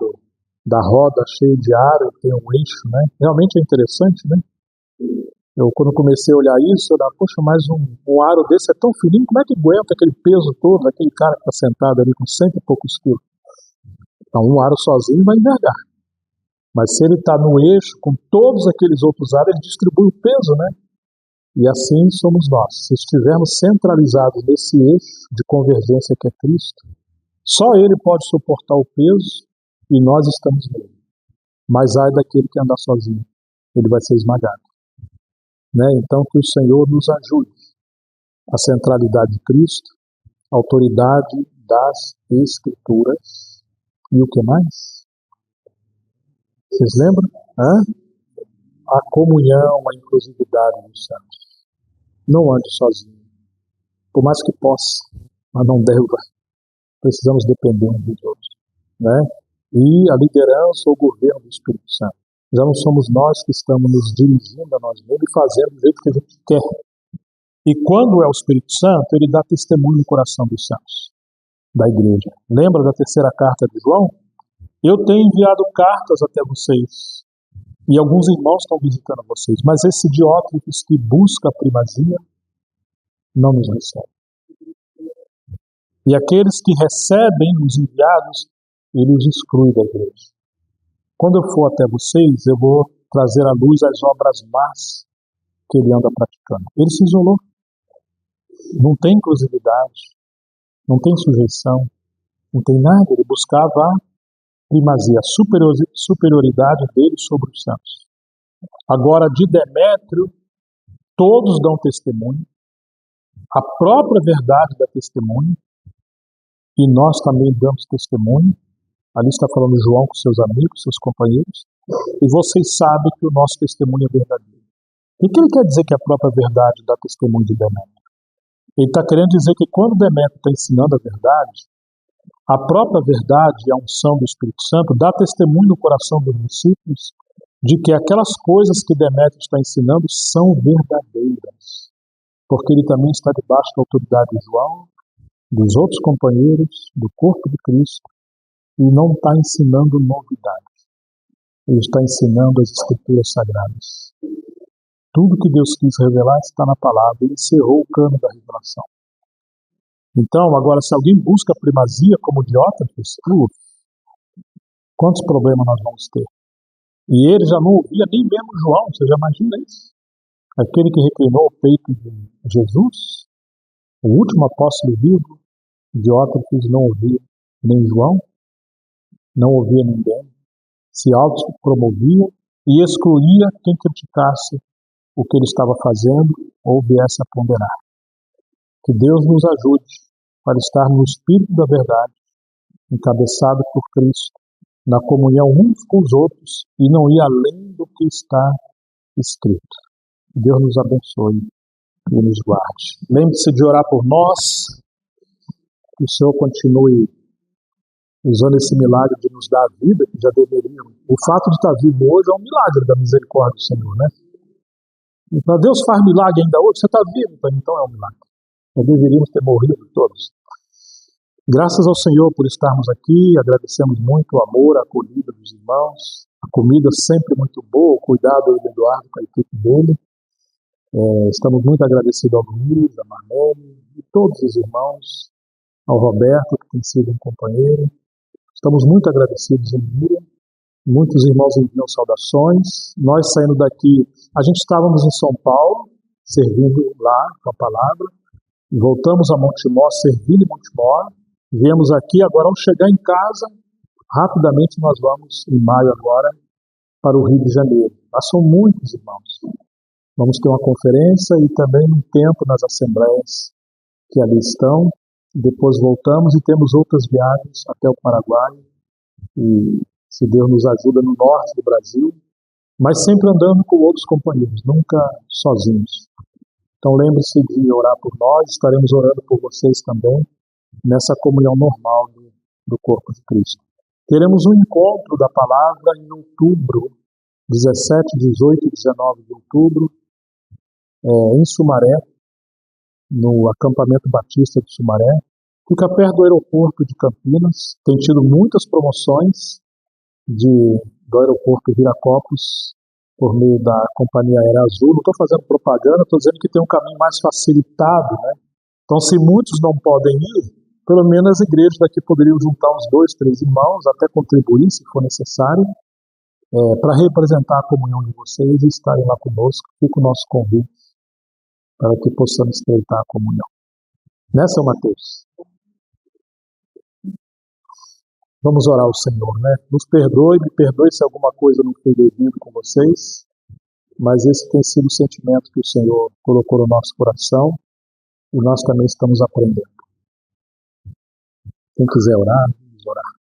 da roda cheia de aro e tem um eixo, né? Realmente é interessante, né? Eu, quando comecei a olhar isso, eu falei, poxa, mas um aro desse é tão fininho, como é que aguenta aquele peso todo, aquele cara que está sentado ali com 100 e poucos quilos? Então, um aro sozinho vai envergar. Mas se ele está no eixo, com todos aqueles outros aros, ele distribui o peso, né? E assim somos nós. Se estivermos centralizados nesse eixo de convergência que é Cristo, só Ele pode suportar o peso e nós estamos nele. Mas ai daquele que andar sozinho, ele vai ser esmagado. Né? Então que o Senhor nos ajude. A centralidade de Cristo, a autoridade das Escrituras e o que mais? Vocês lembram? A comunhão, a inclusividade dos santos. Não ande sozinho. Por mais que possa, mas não deva. Precisamos depender uns dos outros. Né? E a liderança ou o governo do Espírito Santo. Já não somos nós que estamos nos dirigindo a nós mesmos e fazendo do jeito que a gente quer. E quando é o Espírito Santo, ele dá testemunho no coração dos santos, da igreja. Lembra da terceira carta de João? Eu tenho enviado cartas até vocês, e alguns irmãos estão visitando vocês, mas esse Diótrefes que busca a primazia, não nos recebe. E aqueles que recebem os enviados, ele os exclui da igreja. Quando eu for até vocês, eu vou trazer à luz as obras más que ele anda praticando. Ele se isolou. Não tem inclusividade, não tem sujeição, não tem nada. Ele buscava a primazia, a superioridade dele sobre os santos. Agora, de Demétrio, todos dão testemunho, a própria verdade dá testemunho, e nós também damos testemunho. Ali está falando João com seus amigos, seus companheiros, e vocês sabem que o nosso testemunho é verdadeiro. O que ele quer dizer que a própria verdade dá testemunho de Demétrio? Ele está querendo dizer que quando Demétrio está ensinando a verdade, a própria verdade e a unção do Espírito Santo dá testemunho no coração dos discípulos de que aquelas coisas que Demétrio está ensinando são verdadeiras, porque ele também está debaixo da autoridade de João, dos outros companheiros, do corpo de Cristo, e não está ensinando novidade. Ele está ensinando as Escrituras Sagradas. Tudo que Deus quis revelar está na palavra. Ele encerrou o cano da revelação. Então, agora, se alguém busca a primazia como Diótrefes, quantos problemas nós vamos ter? E ele já não ouvia nem mesmo João, você já imagina isso? Aquele que reclinou o peito de Jesus, O último apóstolo vivo, Diótrefes, não ouvia nem João, não ouvia ninguém, se autopromovia e excluía quem criticasse o que ele estava fazendo ou viesse a ponderar. Que Deus nos ajude para estar no Espírito da verdade, encabeçado por Cristo, na comunhão uns com os outros e não ir além do que está escrito. Deus nos abençoe e nos guarde. Lembre-se de orar por nós, que o Senhor continue usando esse milagre de nos dar a vida, que já deveriam. O fato de estar vivo hoje é um milagre da misericórdia do Senhor, né? Então Deus faz milagre ainda hoje, você está vivo, então é um milagre. Nós deveríamos ter morrido todos. Graças ao Senhor por estarmos aqui, agradecemos muito o amor, a acolhida dos irmãos, a comida sempre muito boa, o cuidado do Eduardo com a equipe dele. Estamos muito agradecidos ao Luiz, a Marlene e todos os irmãos, ao Roberto, que tem sido um companheiro. Estamos muito agradecidos em Miriam. Muitos irmãos enviam saudações. Nós saindo daqui, a gente estávamos em São Paulo, servindo lá com a palavra. Voltamos a Montemor, servindo em Montemor. Viemos aqui, agora ao chegar em casa, rapidamente nós vamos, em maio agora, para o Rio de Janeiro. Lá são muitos irmãos. Vamos ter uma conferência e também um tempo nas assembleias que ali estão. Depois voltamos e temos outras viagens até o Paraguai. E se Deus nos ajuda no norte do Brasil, mas sempre andando com outros companheiros, nunca sozinhos. Então lembre-se de orar por nós, estaremos orando por vocês também, nessa comunhão normal do corpo de Cristo. Teremos um encontro da palavra em outubro, 17, 18 e 19 de outubro, em Sumaré, no acampamento batista de Sumaré. Fica perto do aeroporto de Campinas, tem tido muitas promoções do aeroporto Viracopos por meio da Companhia Aérea Azul. Não estou fazendo propaganda, estou dizendo que tem um caminho mais facilitado, né? Então, se muitos não podem ir, pelo menos as igrejas daqui poderiam juntar uns 2, 3 irmãos, até contribuir, se for necessário, para representar a comunhão de vocês e estarem lá conosco. Fica o nosso convite para que possamos estreitar a comunhão. Né, São Mateus? Vamos orar ao Senhor, né? Nos perdoe, me perdoe se alguma coisa não foi devido com vocês, mas esse tem sido o sentimento que o Senhor colocou no nosso coração e nós também estamos aprendendo. Quem quiser orar, vamos orar.